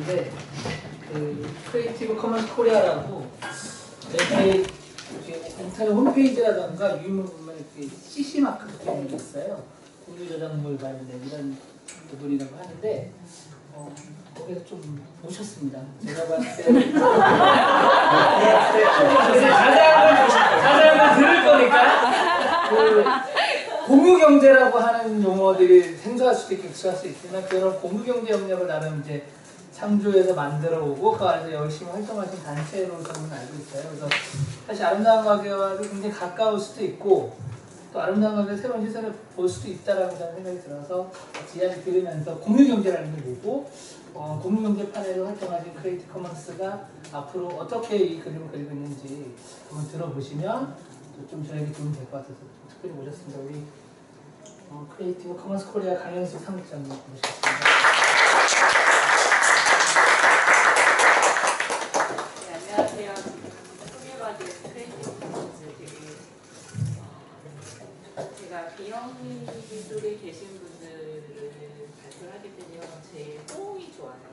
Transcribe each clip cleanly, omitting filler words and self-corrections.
있는데 그 크리에이티브 커먼스 코리아라고 이렇게 인터넷 홈페이지라던가 유인물 보면 이렇게 CC 마크 붙어 있는 게 있어요. 공유 저작물 관련된 이런 부분이라고 하는데 거기서 좀 모셨습니다. 제가 봤을 때 자세한 건 들을 거니까 그 공유 경제라고 하는 용어들이 생소할 수도 있고 익숙할 수 있지만 그런 공유 경제 영역을 나름 이제 창조해서 만들어 오고 그 안에서 열심히 활동하신 단체로 저는 알고 있어요. 그래서 사실 아름다운 가게와도 굉장히 가까울 수도 있고 또 아름다운 가게 새로운 시선을 볼 수도 있다라고 저는 생각이 들어서 이야기 들으면서 공유경제라는 게 뭐고 공유경제판에서 활동하신 크리에이티브 커먼스가 앞으로 어떻게 이 그림을 그리고 있는지 한번 들어보시면 좀 저에게 도움이 될 것 같아서 특별히 모셨습니다. 우리 크리에이티브 커먼스 코리아 강현수 사무장님 모셨습니다. 네, 안녕하세요. 소개받은 크리에이티브 커먼스 제가 비영리 쪽에 계신 분들을 발표를 하게 되면 제 호응이 좋아요.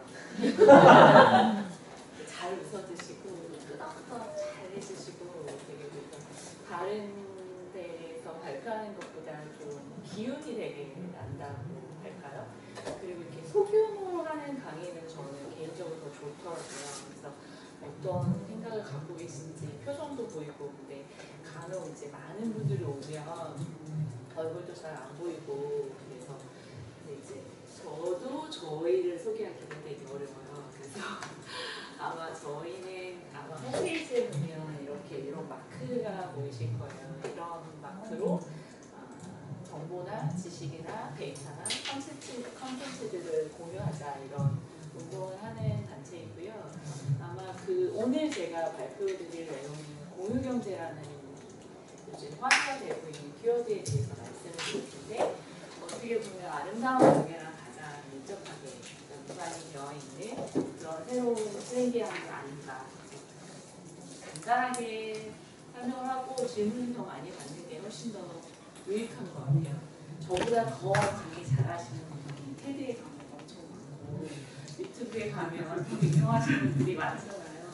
잘 웃어주시고 끄덕끄덕 잘 해주시고 되게 다른 데서 발표하는 것보다 좀 기운이 되게 난다고 할까요? 그리고 이렇게 소규모로 하는 강의는 저는 개인적으로 더 좋더라고요. 그래서 어떤 생각을 갖고 계신지 표정도 보이고 근데 간혹 이제 많은 분들이 오면 얼굴도 잘 안 보이고 그래서 이제 저도 저희를 소개하기가 되게 어려워요. 그래서 아마 저희는 홈페이지에 보면 이런 마크가 보이실 거예요. 이런 마크로 정보나 지식이나 데이터나 컨텐츠들을 공유하자 이런 운동을 하는 단체이고요. 아마 오늘 제가 발표드릴 내용은 공유경제라는 요즘 화제되고 있는 키워드에 대해서 말씀을 드릴 텐데 어떻게 보면 아름다운 가게랑 가장 밀접하게 연관이 되어 있는 그런 새로운 트렌디한 게 아닌가. 간단하게 설명을 하고 질문을 더 많이 받는 게 훨씬 더 유익한 것 같아요. 저보다 더 강의 잘하시는 분이 테드에 가면 엄청 많고 유튜브에 가면 더 유명하신 분들이 많잖아요.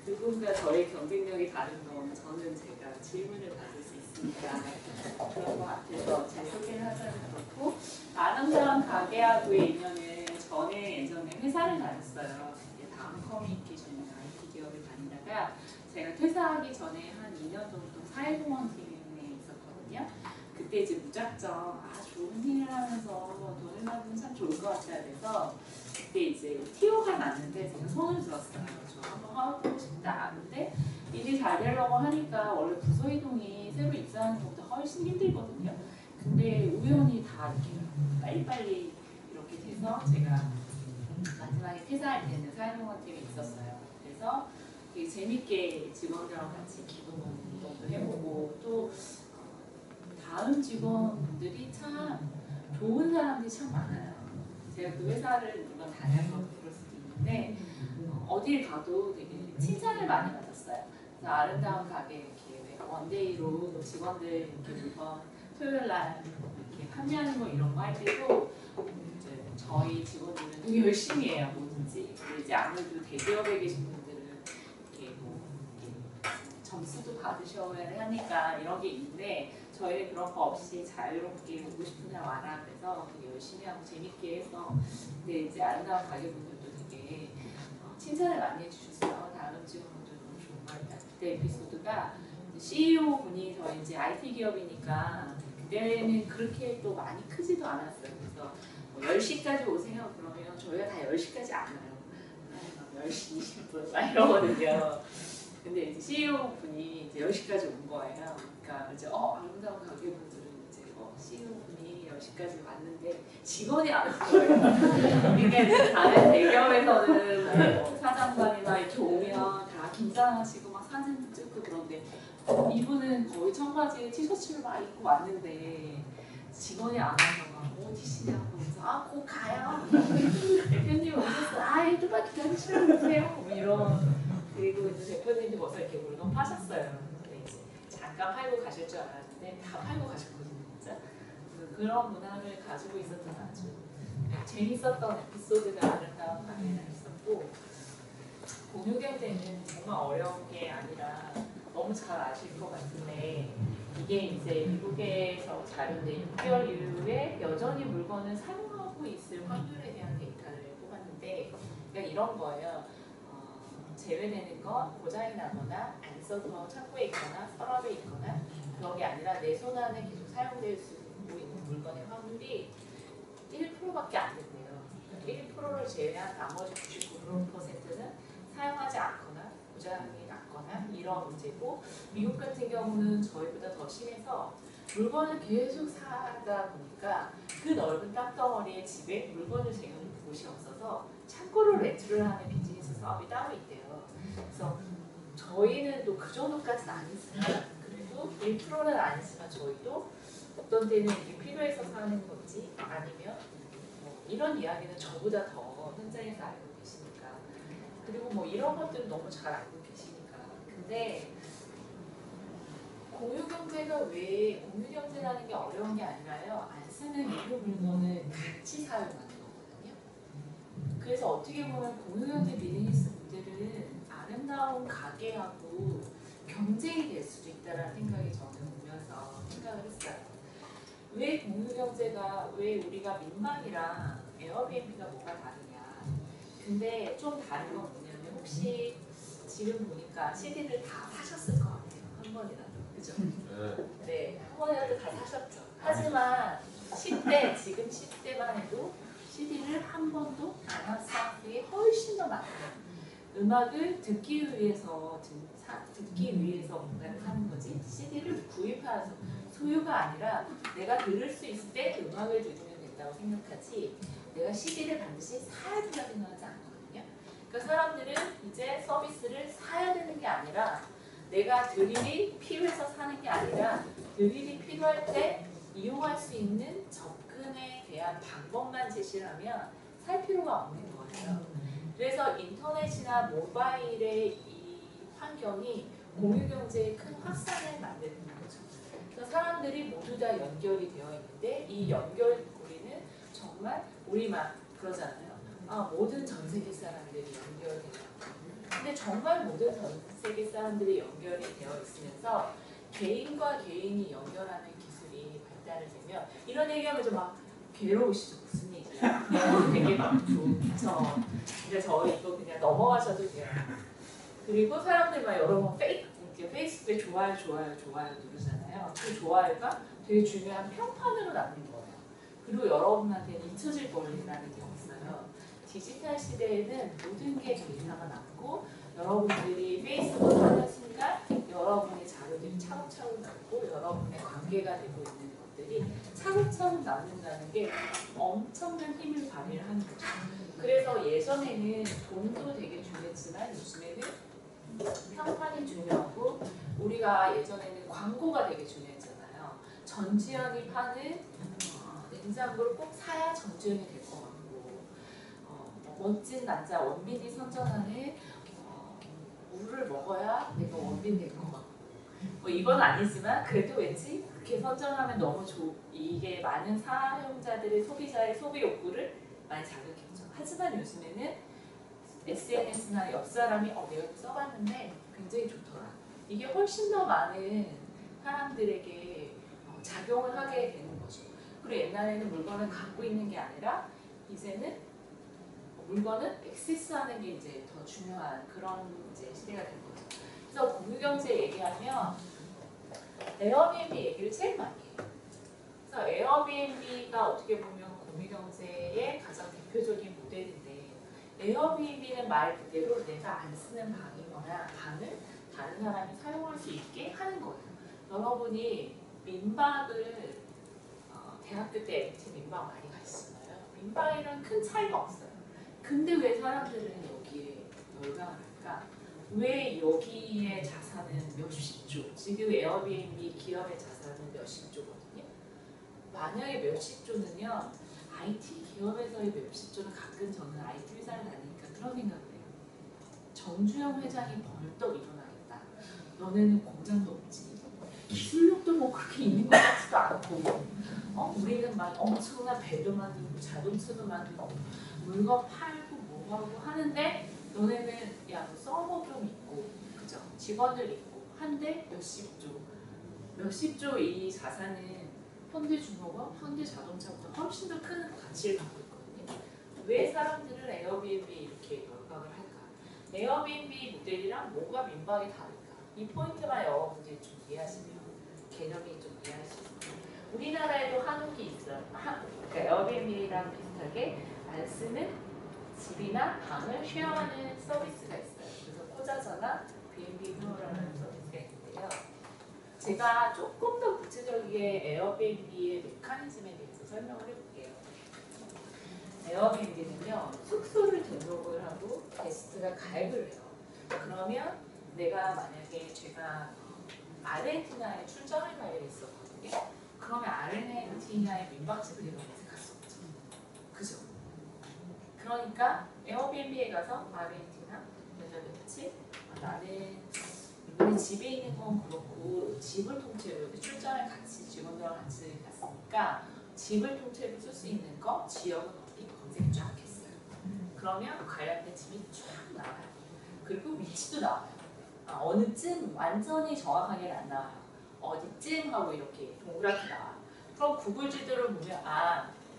그분과 저의 경쟁력이 다른 건 저는 제가 질문을 받을 수 있으니까 그런 것 같아서 제 소개를 하자면 그렇고 아름다운 가게하고의 인연은 저는 예전에 회사를 다녔어요. 다음 커뮤니케이션 IT 기업을 다니다가 제가 퇴사하기 전에 한 2년 정도 사회공헌팀에 있었거든요. 그때 이제 무작정 좋은 일을 하면서 돈을 받으면 참 좋을 것 같아야 돼서 그때 이제 TO가 났는데 제가 손을 들었어요. 저 한번 하고 싶다. 근데 일이 잘 되려고 하니까 원래 부서 이동이 새로 입사하는 것보다 훨씬 힘들거든요. 근데 우연히 다 이렇게 빨리빨리 이렇게 돼서 제가 마지막에 퇴사할 때는 사회공헌팀에 있었어요. 그래서 되게 재밌게 직원들하고 같이 기본 운동도 해보고 또 다음 직원분들이 참 좋은 사람들이 참 많아요. 제가 그 회사를 물론 다녀서 그럴 수도 있는데 어딜 가도 되게 칭찬을 많이 받았어요. 그래서 아름다운 가게 이렇게 원데이로 직원들 이렇게 물건 토요일 날 이렇게 판매하는 거 이런 거 할 때도 이제 저희 직원들은 되게 열심히 해요. 뭐든지. 이제 아무래도 대기업에 계신 분들은 이렇게 점수도 받으셔야 하니까 이런 게 있는데 저희는 그런 거 없이 자유롭게 오고 싶은 날 와라 그래서 되게 열심히 하고 재밌게 해서 근데 이제 아름다운 가게분들도 되게 칭찬을 많이 해주셨어요. 다른 직원분들 너무 좋은 것 같다. 그때 에피소드가 CEO 분이 저희 이제 IT 기업이니까 그때는 그렇게 또 많이 크지도 않았어요. 그래서 10시까지 오세요 그러면 저희가 다 10시까지 안 와요. 10시 20분 막 이러거든요. 근데 이제 CEO 분이 이제 10시까지 온 거예요. 그러니까 이제 아름다운 가게분들은 이제 CEO 분이 10시까지 왔는데 직원이 안 온 거예요. 그러니까 다른 대기업에서는 뭐 사장관이나 이렇게 오면 다 긴장하시고 막 사진 찍고 그런데 이분은 거의 청바지에 티셔츠를 막 입고 왔는데 직원이 안 와서 막 어디시냐고 그래서 곧 가요. 대표님 오셨어요. 좀만 기다리시라고 뭐 이런. 그리고 이제 대표님이 벌써 이렇게 물건 파셨어요. 근데 이제 잠깐 팔고 가실 줄 알았는데 다 팔고 가셨거든요, 진짜. 그런 문화를 가지고 있었던 아주 재밌었던 에피소드가 아름다운 가게가 있었고 같고 공유경제는 정말 어려운 게 아니라 너무 잘 아실 것 같은데 이게 이제 미국에서 자료된 6개월 이후에 여전히 물건을 사용하고 있을 확률에 대한 데이터를 뽑았는데 그러니까 이런 거예요. 제외되는 건 고장이 나거나 안 써서 창고에 있거나 서랍에 있거나 그런 게 아니라 내 손 안에 계속 사용될 수 있는 물건의 확률이 1%밖에 안 된대요. 1%를 제외한 나머지 99%는 사용하지 않거나 고장이 났거나 이런 문제고 미국 같은 경우는 저희보다 더 심해서 물건을 계속 사다 보니까 그 넓은 땅덩어리의 집에 물건을 쟁여놓을 곳이 없어서 창고를 렌트를 하는 비즈니스 사업이 따로 있대요. 그래서 저희는 또 그 정도까지는 아니지만 그래도 1%는 아니지만 저희도 어떤 때는 이게 필요해서 사는 건지 아니면 이런 이야기는 저보다 더 현장에서 알고 계시니까 그리고 뭐 이런 것들은 너무 잘 알고 계시니까 근데 공유경제가 왜 공유경제라는 게 어려운 게 아니라요 안 쓰는 유료 물건을 같이 사용하는 거거든요. 그래서 어떻게 보면 공유경제 비즈니스 모델은 아름다운 가게하고 경쟁이 될 수도 있다는 생각이 저는 보면서 생각을 했어요. 왜 공유경제가 왜 우리가 민방이랑 에어비앤비가 뭐가 다르냐. 근데 좀 다른 건 뭐냐면 혹시 지금 보니까 CD를 다 사셨을 것 같아요. 한 번이라도. 그죠? 네. 한 번이라도 다 사셨죠. 하지만 10대, 지금 10대만 해도 CD를 한 번도 안 한 사람들이 훨씬 더 많아요. 음악을 듣기 위해서 뭔가를 사는 거지 CD를 구입해서 소유가 아니라 내가 들을 수 있을 때 음악을 들으면 된다고 생각하지 내가 CD를 반드시 사야 된다고 생각하지 않거든요. 그러니까 사람들은 이제 서비스를 사야 되는 게 아니라 내가 들일이 필요해서 사는 게 아니라 들일이 필요할 때 이용할 수 있는 접근에 대한 방법만 제시를 하면 살 필요가 없는 거예요. 그래서 인터넷이나 모바일의 이 환경이 공유경제의 큰 확산을 만드는 거죠. 그래서 사람들이 모두 다 연결이 되어 있는데 이 연결고리는 정말 우리만 그러잖아요. 모든 전 세계 사람들이 연결돼요. 근데 정말 모든 전 세계 사람들이 연결이 되어 있으면서 개인과 개인이 연결하는 기술이 발달을 되면 이런 얘기하면 좀 막 괴로우시죠? 무슨 얘기야? 되게 막 좋죠. 근데 저 이거 그냥 넘어가셔도 돼요. 그리고 사람들 막 여러 번 페이스북에 좋아요 누르잖아요. 그 좋아요가 되게 중요한 평판으로 남는 거예요. 그리고 여러분한테는 잊혀질 권리라는 게 없어요. 디지털 시대에는 모든 게 데이터가 남고 여러분들이 페이스북을 하는 순간 여러분의 자료들이 차곡차곡 남고 여러분의 관계가 되고 있는 것들이 차곡차곡 남는다는 게 엄청난 힘을 발휘를 하는 거죠. 그래서 예전에는 돈도 되게 중요했지만 요즘에는 평판이 중요하고 우리가 예전에는 광고가 되게 중요했잖아요. 전지현이 파는 냉장고를 꼭 사야 전지현이 될 것 같고 멋진 남자 원빈이 선전하는 물을 먹어야 내가 원빈 될 것 같고 이건 아니지만 그래도 왠지 그렇게 선전하면 너무 이게 많은 사용자들의 소비자의 소비 욕구를 많이 자극했죠. 하지만 요즘에는 SNS나 옆 사람이 내가 써봤는데 굉장히 좋더라. 이게 훨씬 더 많은 사람들에게 작용을 하게 되는 거죠. 그리고 옛날에는 물건을 갖고 있는 게 아니라 이제는 물건을 액세스하는 게 이제 더 중요한 그런 이제 시대가 된 거죠. 그래서 공유경제 얘기하면 에어비앤비 얘기를 제일 많이 해요. 그래서 에어비앤비가 어떻게 보면 공유경제의 가장 대표적인 모델인데 에어비앤비는 말 그대로 내가 안 쓰는 방이거나 방을 다른 사람이 사용할 수 있게 하는 거예요. 여러분이 민박을 대학교 때 MT 민박 많이 가셨어요. 민박이랑 큰 차이가 없어요. 근데 왜 사람들은 여기에 열광을 할까? 왜 여기의 자산은 몇십 조, 지금 에어비앤비 기업의 자산은 몇십 조거든요. 만약에 몇십 조는요, IT 기업에서의 몇십 조는 가끔 저는 IT 회사를 다니니까 그런 생각을 해요. 정주영 회장이 벌떡 일어나겠다. 너네는 공장도 없지. 기술력도 뭐 그렇게 있는 것 같지도 않고 우리는 막 엄청난 배도 만들고 자동차도 만들고 물건 팔고 뭐 공부하고 하는데 너네는 야, 너 서버 좀 있고, 그죠? 직원들 있고, 한데 몇십 조 이 자산은 현대중공업, 현대자동차보다 훨씬 더 큰 가치를 갖고 있거든요. 왜 사람들은 에어비앤비 이렇게 열광을 할까? 에어비앤비 모델이랑 뭐가 민박이 다를까? 이 포인트만 여러분들이 좀 이해하시면 개념이 좀 이해할 수 있어요. 우리나라에도 한옥이 있어요. 그러니까 에어비앤비랑 비슷하게 안 쓰는 집이나 방을 쉐어하는 서비스가 있어요. 그래서 코자사나 B&B 프로라는 서비스가 있는데요. 제가 조금 더 구체적이게 에어비앤비의 메커니즘에 대해서 설명을 해볼게요. 에어비앤비는요, 숙소를 등록을 하고 게스트가 가입을 해요. 그러면 내가 만약에 제가 아르헨티나에 출장을 가야 했었거든요. 그러면 아르헨티나의 민박집을 내가 어디서 갈 수 없죠. 그죠? 그러니까 에어비앤비에 가서 아르헨티나 며칠 나는 이번에 집에 있는 건 그렇고 집을 통째로 출장을 같이 직원들과 같이 갔으니까 집을 통째로 쓸 수 있는 거 지역은 어디 검색 쫙 했어요. 그러면 관련된 집이 쫙 나와요. 그리고 위치도 나와요. 어느쯤 완전히 정확하게는 안 나와요. 어디쯤 하고 이렇게 동그랗게 나와요. 그럼 구글 지도를 보면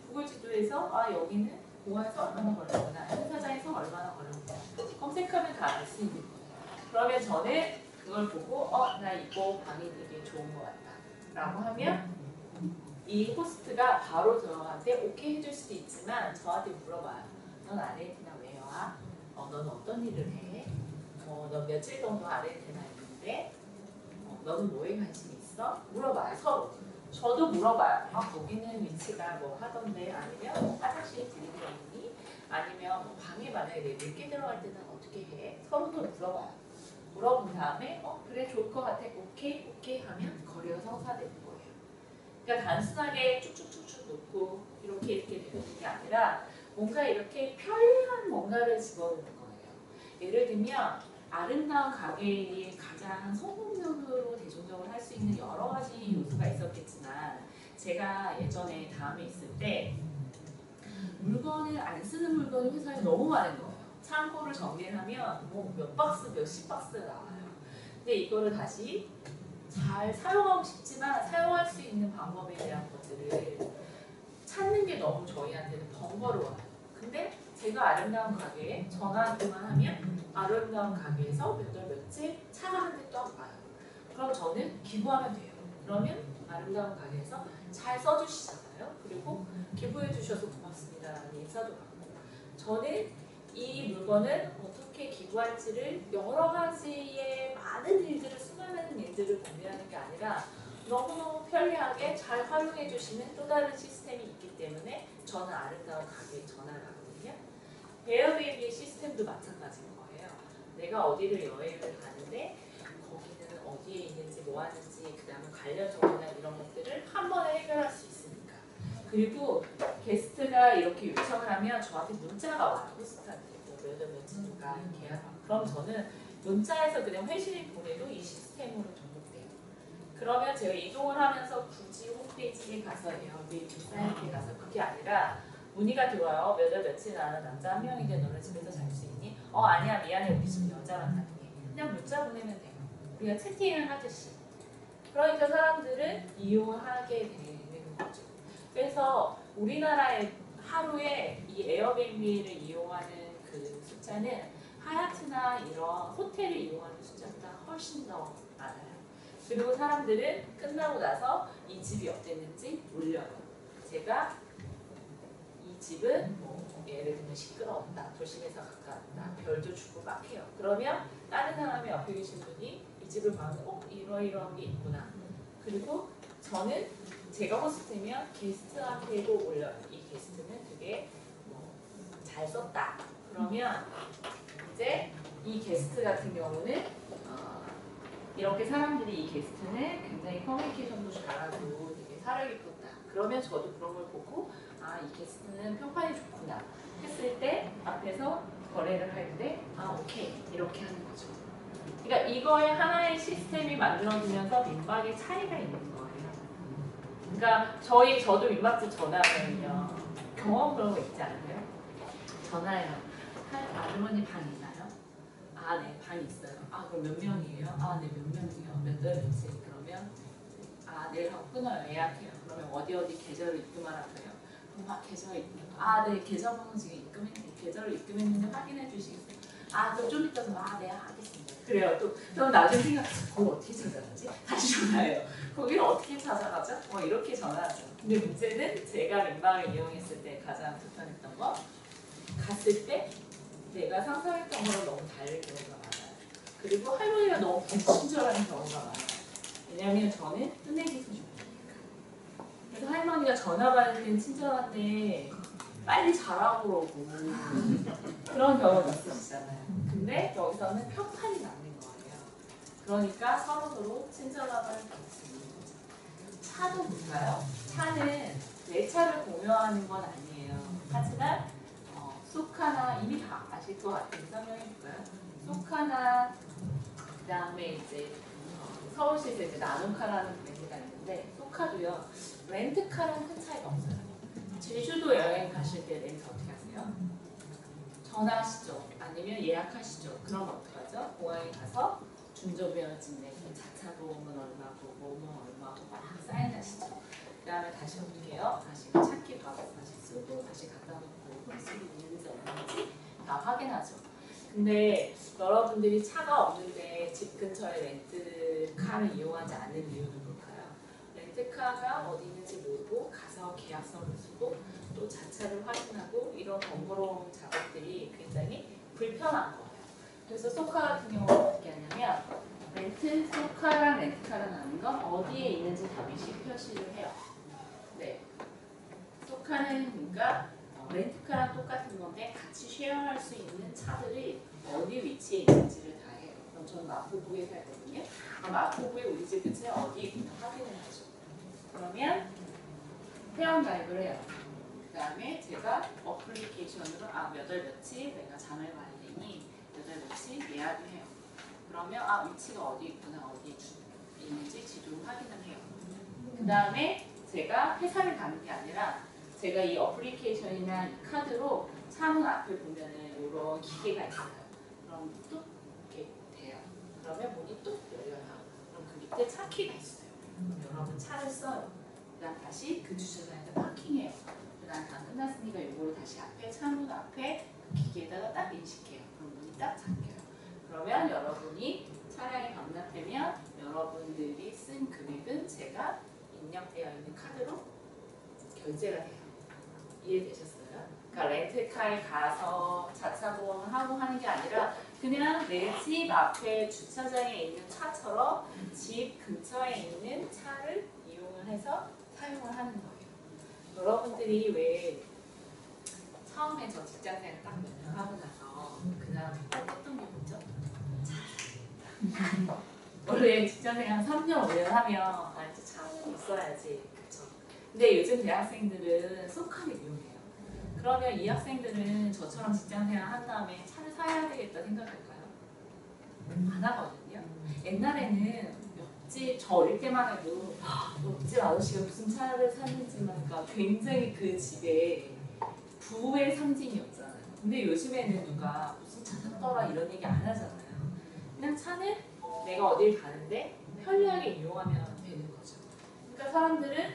구글 지도에서 여기는 공항에서 얼마나 걸리구나, 행사장에서 얼마나 걸리구나 검색하면 다 알 수 있는 거예요. 그러면 저는 그걸 보고 나 이거 방이 되게 좋은 것 같다 라고 하면 이 호스트가 바로 저한테 오케이 해줄 수도 있지만 저한테 물어봐요. 넌 아르헨티나 왜 와? 넌 어떤 일을 해? 넌 며칠 정도 아르헨티나에 있는데 너는 뭐에 관심이 있어? 물어봐요. 서로. 저도 물어봐요. 거기는 위치가 뭐 하던데, 아니면 화장실 들리는 있니? 아니면 방에 만약에 내가 늦게 들어갈 때는 어떻게 해? 서로도 물어봐요. 물어본 다음에 그래 좋을 것 같아. 오케이 하면 거래가 성사되는 거예요. 그러니까 단순하게 쭉쭉쭉쭉 놓고 이렇게 되는 게 아니라 뭔가 이렇게 편리한 뭔가를 집어넣는 거예요. 예를 들면 아름다운 가게의 가장 성공적으로 대중적으로 할 수 있는 여러 가지 요소가 있었겠지만 제가 예전에 다음에 있을 때 물건을 안 쓰는 물건이 회사에 너무 많은 거예요. 창고를 정리를 하면 뭐 몇 박스, 몇십 박스가 나와요. 근데 이거를 다시 잘 사용하고 싶지만 사용할 수 있는 방법에 대한 것들을 찾는 게 너무 저희한테는 번거로워요. 근데 제가 아름다운 가게에 전화 한 통만 하면 아름다운 가게에서 몇 달 며칠 차가 한 대 또 와요. 그럼 저는 기부하면 돼요. 그러면 아름다운 가게에서 잘 써주시잖아요. 그리고 기부해 주셔서 고맙습니다라는 인사도 받고, 저는 이 물건을 어떻게 기부할지를 여러 가지의 많은 일들을, 수많은 일들을 고민하는 게 아니라 너무너무 편리하게 잘 활용해 주시는 또 다른 시스템이 있기 때문에 저는 아름다운 가게에 전화를 하거든요. 에어비앤비 시스템도 마찬가지인 거예요. 내가 어디를 여행을 가는데 거기는 어디에 있는지 뭐 하는지, 그 다음에 관련 정보나 이런 것들을 한 번에 해결할 수 있으니까. 그리고 게스트가 이렇게 요청을 하면 저한테 문자가 와요. 호스트한테 몇월 며칠인가 계약하고. 그럼 저는 문자에서 그냥 회신을 보내도 이 시스템으로 접목돼요. 그러면 제가 이동을 하면서 굳이 홈페이지에 가서 에어비앤비 사이트에 가서, 그게 아니라 문의가 들어와요. 몇월 며칠 나는 남자 한 명인데 너는 집에서 잘 수 있니? 아니야 미안해, 우리 집 여자만 가능해. 그냥 문자 보내면 돼요. 우리가 채팅을 하듯이. 그러니까 사람들은 이용을 하게 되는 거죠. 그래서 우리나라의 하루에 이 에어비앤비를 이용하는 그 숫자는 하얏트나 이런 호텔을 이용하는 숫자보다 훨씬 더 많아요. 그리고 사람들은 끝나고 나서 이 집이 어땠는지 올려요. 제가 이 집은 예를 들면 시끄러웠다, 도심에서 가까웠다, 별도 주고 막 해요. 그러면 다른 사람이 옆에 계신 분이 이 집을 봐서 이러이러한 게 있구나. 그리고 저는 제가 호스트면 게스트한테도 올려요. 이 게스트는 되게 잘 썼다. 그러면 이제 이 게스트 같은 경우는 이렇게 사람들이 이 게스트는 굉장히 커뮤니케이션도 잘하고 되게 사려 깊었다. 그러면 저도 그런 걸 보고 이 게스트는 평판이 좋구나 했을 때 앞에서 거래를 할 때 오케이 이렇게 하는 거죠. 그러니까 이거에 하나의 시스템이 만들어지면서 민박의 차이가 있는 거예요. 그러니까 저도 민박집 전화하면요, 경험 그런 거 있지 않아요? 전화해요. 아주머니 방 있나요? 아, 네, 방 있어요. 아, 그럼 몇 명이에요? 아, 네, 몇 명이요? 몇 달 며칠? 그러면 아, 내일 하고 끊어요. 예약해요. 그러면 어디 계좌를 입금하라고 해요. 그럼 막 계좌 입금. 아, 네, 계좌번호 지금 계좌를 입금했는데 확인해 주시겠어요? 아, 그럼 좀 이따 네, 하겠습니다. 그래요. 또 그럼 나중에 생각, 그걸 어떻게 찾아가지? 다시 전화해요. 거기를 어떻게 찾아가죠? 이렇게 전화하죠. 근데 문제는 제가 민방을 이용했을 때 가장 불편했던 거, 갔을 때 내가 상상했던 거랑 너무 다른 경우가 많아요. 그리고 할머니가 너무 불친절한 경우가 많아요. 왜냐면 저는 끝내기 소중하니까. 그래서 할머니가 전화 받을 땐 친절한데 빨리 자라고 그러고 그런 경우가 있으시잖아요. 근데 여기서는 평판이 남는 거예요. 그러니까 서로 친절하게 할 수 있는 거죠. 차도 볼까요? 차는 내 차를 공유하는 건 아니에요. 하지만 소카나 이미 다 아실 것 같은데 설명해볼까요? 소카나 그 다음에 이제 서울시에서 이제 나눔카라는 브랜드가 있는데 소카도요. 렌트카랑 큰 차이가 없어요. 제주도 여행 가실 때 렌트 어떻게 하세요? 전화하시죠. 아니면 예약하시죠. 그럼 어떡하죠? 공항에 가서 중저비용진 내고 자차 보험은 얼마고 뭐뭐 얼마고 막 사인하시죠. 그 다음에 다시 어떻게 해요? 다시 찾기 바로 다시 쓰고 다시 갖다 놓고 홀수이 있는지 없는지 다 확인하죠. 근데 여러분들이 차가 없는데 집 근처에 렌트카를 이용하지 않는 이유는 뭘까요? 렌트카가 어디 있는지 모르고 가서 계약서를 쓰고 또 자차를 확인하고 이런 번거로운 작업들이 굉장히 불편한 거예요. 그래서 소카 같은 경우는 어떻게 하냐면 소카랑 렌트카랑 하는 건 어디에 있는지 다 미시 표시를 해요. 네. 소카는 그러니까 렌트카랑 똑같은 건데 같이 쉐어할 수 있는 차들이 어디 위치에 있는지를 다 해요. 그럼 저는 마포구에 살거든요. 마포구에 우리 집 근처에 어디 있나 확인을 하죠. 그러면 회원 가입을 해요. 그 다음에 제가 어플리케이션으로 몇 월 며칠 내가 잠을 가야 되니 몇 월 며칠 예약을 해요. 그러면 위치가 어디 있구나 어디 있는지 지도를 확인을 해요. 그 다음에 제가 회사를 가는 게 아니라 제가 이 어플리케이션이나 이 카드로 차문 앞에 보면은 이런 기계가 있어요. 그럼 뚝 이렇게 돼요. 그러면 문이 뚝 열려요. 그럼 그 밑에 차 키가 있어요. 그럼 여러분 차를 써요. 그다음 다시 그 주차장에서 파킹해요. 그다음 다 끝났으니까 이거를 다시 앞에 차문 앞에 그 기계에다가 딱 인식해요. 그럼 문이 딱 잠겨요. 그러면 여러분이 차량이 반납되면 여러분들이 쓴 금액은 제가 입력되어 있는 카드로 결제가 돼요. 이해되셨어요? 그러니까 렌트카에 가서 자차 보험을 하고 하는 게 아니라 그냥 내 집 앞에 주차장에 있는 차처럼 집 근처에 있는 차를 이용을 해서 사용을 하는 거예요. 여러분들이 왜 처음에 저 직장생활 딱 몇 년 하고 나서 그 다음에 딱 했던 게 뭐죠? 원래 직장생활 3년, 5년 하면 이제 차는 있어야지. 그쵸? 근데 요즘 대학생들은 소카를 이용해요. 그러면 이 학생들은 저처럼 직장생활 한 다음에 차를 사야 되겠다 생각할까요? 안 하거든요. 옛날에는 옆집, 저 어릴 때만 해도 옆집 아저씨가 무슨 차를 샀는지만 굉장히 그 집에 부의 상징이었잖아요. 근데 요즘에는 누가 무슨 차 샀더라 이런 얘기 안 하잖아요. 그냥 차는 내가 어딜 가는데 편리하게 이용하면 되는 거죠. 그러니까 사람들은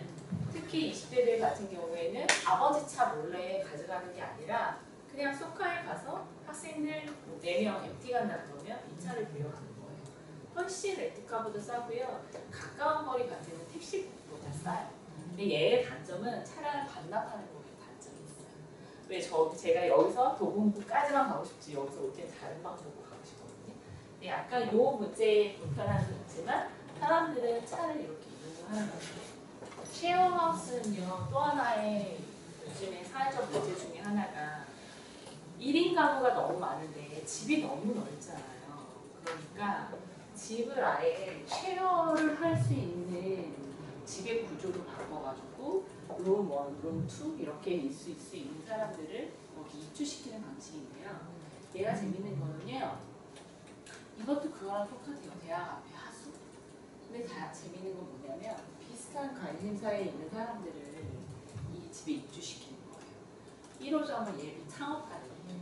특히 20대들 같은 경우에는 아버지 차 몰래 가져가는 게 아니라 그냥 소카에 가서 학생들 4명 MT 간다 그러면 이 차를 빌려가는 거예요. 훨씬 렌트카보다 싸고요. 가까운 거리 갈 때는 택시보다 싸요. 근데 얘의 단점은 차량을 반납하는 거에 단점이 있어요. 왜 제가 여기서 도봉구까지만 가고 싶지 여기서 올 때 다른 방법으로 가고 싶거든요. 근데 약간 요 문제에 불편한 점 있지만 사람들은 차를 이렇게 이용을 하는 거예요. 쉐어하우스는요, 또 하나의 요즘에 사회적 문제 중에 하나가 1인 가구가 너무 많은데 집이 너무 넓잖아요. 그러니까 집을 아예 쉐어를 할 수 있는 집의 구조로 바꿔가지고 룸 1, 룸 2 이렇게 있을 수 있는 사람들을 여기 입주시키는 방식인데요. 얘가 재밌는 거는요. 이것도 그거랑 똑같아요. 대학 앞에 하수. 근데 다 재밌는 건 뭐냐면 비슷한 관심사에 있는 사람들을 이 집에 입주시키는 거예요. 1호점은 예비 창업가들이에요.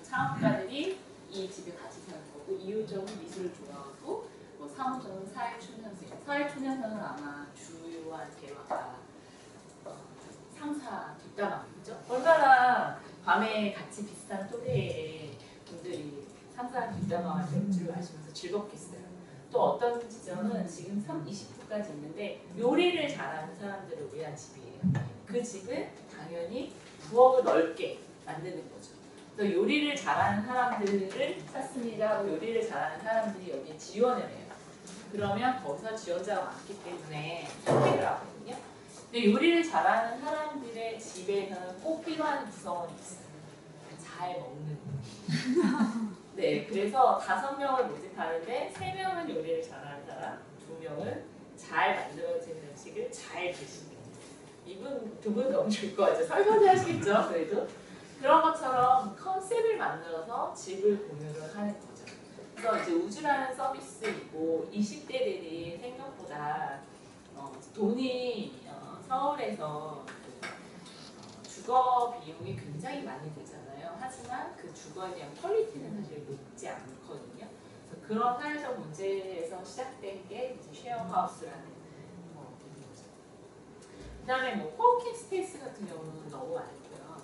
창업가들이 이 집에 같이 사는 거고, 이호적은 미술을 좋아하고, 뭐 사무적은 사회초년생. 사회초년생은 아마 주요한 대화가 상사 뒷담화겠죠. 얼마나 밤에 같이 비슷한 또래의 분들이 상사 뒷담화를 할 줄 아시면서 즐겁겠어요. 또 어떤 지점은 지금 20부까지 있는데 요리를 잘하는 사람들을 위한 집이에요. 그 집은 당연히 부엌을 넓게 만드는 거죠. 그래서 요리를 잘하는 사람들을 찾습니다 하고 요리를 잘하는 사람들이 여기에 지원을 해요. 그러면 거기서 지원자가 많기 때문에 선택을 하거든요. 근데 요리를 잘하는 사람들의 집에는 꼭 필요한 구성원이 있어요. 잘 먹는 네, 그래서 5명을 모집하는데 3명은 요리를 잘하는 사람, 2명은 잘 만들어진 음식을 잘 드시는. 이분 두 분 너무 좋을 것 같죠? 설거지 하시겠죠? 그래도 그런 것처럼 컨셉을 만들어서 집을 공유를 하는 거죠. 그래서 이제 우주라는 서비스이고 20대들이 생각보다 돈이 서울에서 주거 비용이 굉장히 많이 들잖아요. 하지만 그 주거에 대한 퀄리티는 사실 높지 않거든요. 그래서 그런 사회적 문제에서 시작된 게 이제 쉐어하우스라는 거죠. 그다음에 뭐 코워킹 스페이스 같은 경우는 너무 많고요.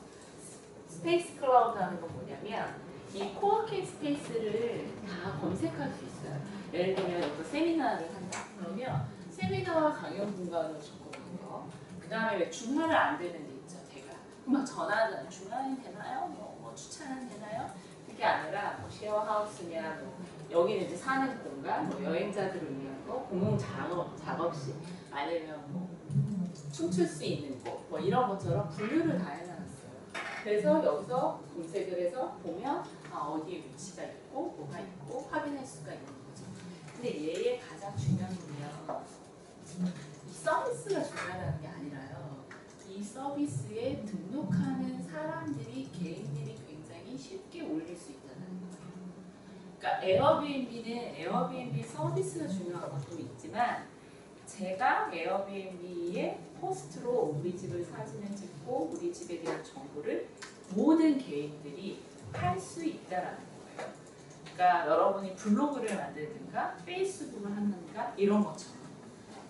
스페이스 클라우드라는 건 뭐냐면 이 코워킹 스페이스를 다 검색할 수 있어요. 예를 들면 여기서 세미나를 한다. 그러면 세미나와 강연 공간을 줬거든요. 그 다음에 왜 주말은 안 되는 데 있죠, 제가. 막 전화하잖아요. 주말은 되나요? 뭐 추천은 되나요? 그게 아니라 뭐 쉐어하우스냐, 뭐 여기는 이제 사는 공간, 뭐 여행자들을 위한 거, 공용 작업실, 아니면 뭐 춤출 수 있는 곳, 뭐 이런 것처럼 분류를 다 해놨어요. 그래서 여기서 검색을 해서 보면 어디에 위치가 있고 뭐가 있고 확인할 수가 있는 거죠. 근데 얘의 가장 중요한 건요, 이 서비스가 중요하다는 게 아니라요, 이 서비스에 등록하는 사람들이 개인들이 굉장히 쉽게 올릴 수 있다는 거예요. 그러니까 에어비앤비는 에어비앤비 서비스가 중요한 것도 있지만 제가 에어비앤비의 포스트로 우리 집을 사진을 찍고 우리 집에 대한 정보를 모든 개인들이 할 수 있다라는 거예요. 그러니까 여러분이 블로그를 만들든가 페이스북을 하는가 이런 것처럼.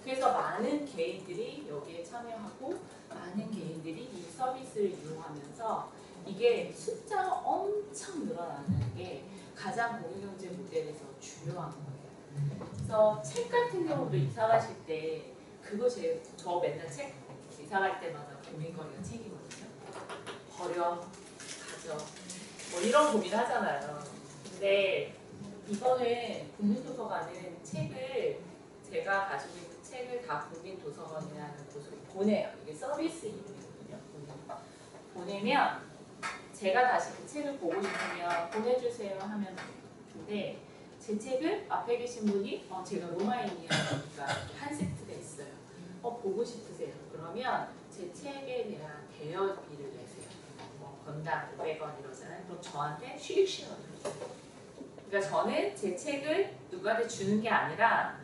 그래서 많은 개인들이 여기에 참여하고 많은 개인들이 이 서비스를 이용하면서 이게 숫자가 엄청 늘어나는 게 가장 공유경제 모델에서 중요한 거예요. 그래서 책 같은 경우도 이사 가실 때 그거 저 맨날 책 이사 갈 때마다 고민거리가 책이거든요. 버려, 가져, 뭐 이런 고민 하잖아요. 근데 이거는 국민도서관은 책을 제가 가지고 있는 책을 다 국민도서관이라는 곳으로 보내요. 이게 서비스 이름이거든요. 보내면 제가 다시 그 책을 보고 싶으면 보내주세요 하면 돼요. 근데 제 책을 앞에 계신 분이 제가 로마인이니까 한 세트가 있어요. 보고 싶으세요. 그러면 제 책에 대한 대여비를 내세요. 건당 500원 이러잖아요. 그럼 저한테 수익신호를 줘요. 그러니까 저는 제 책을 누구한테 주는 게 아니라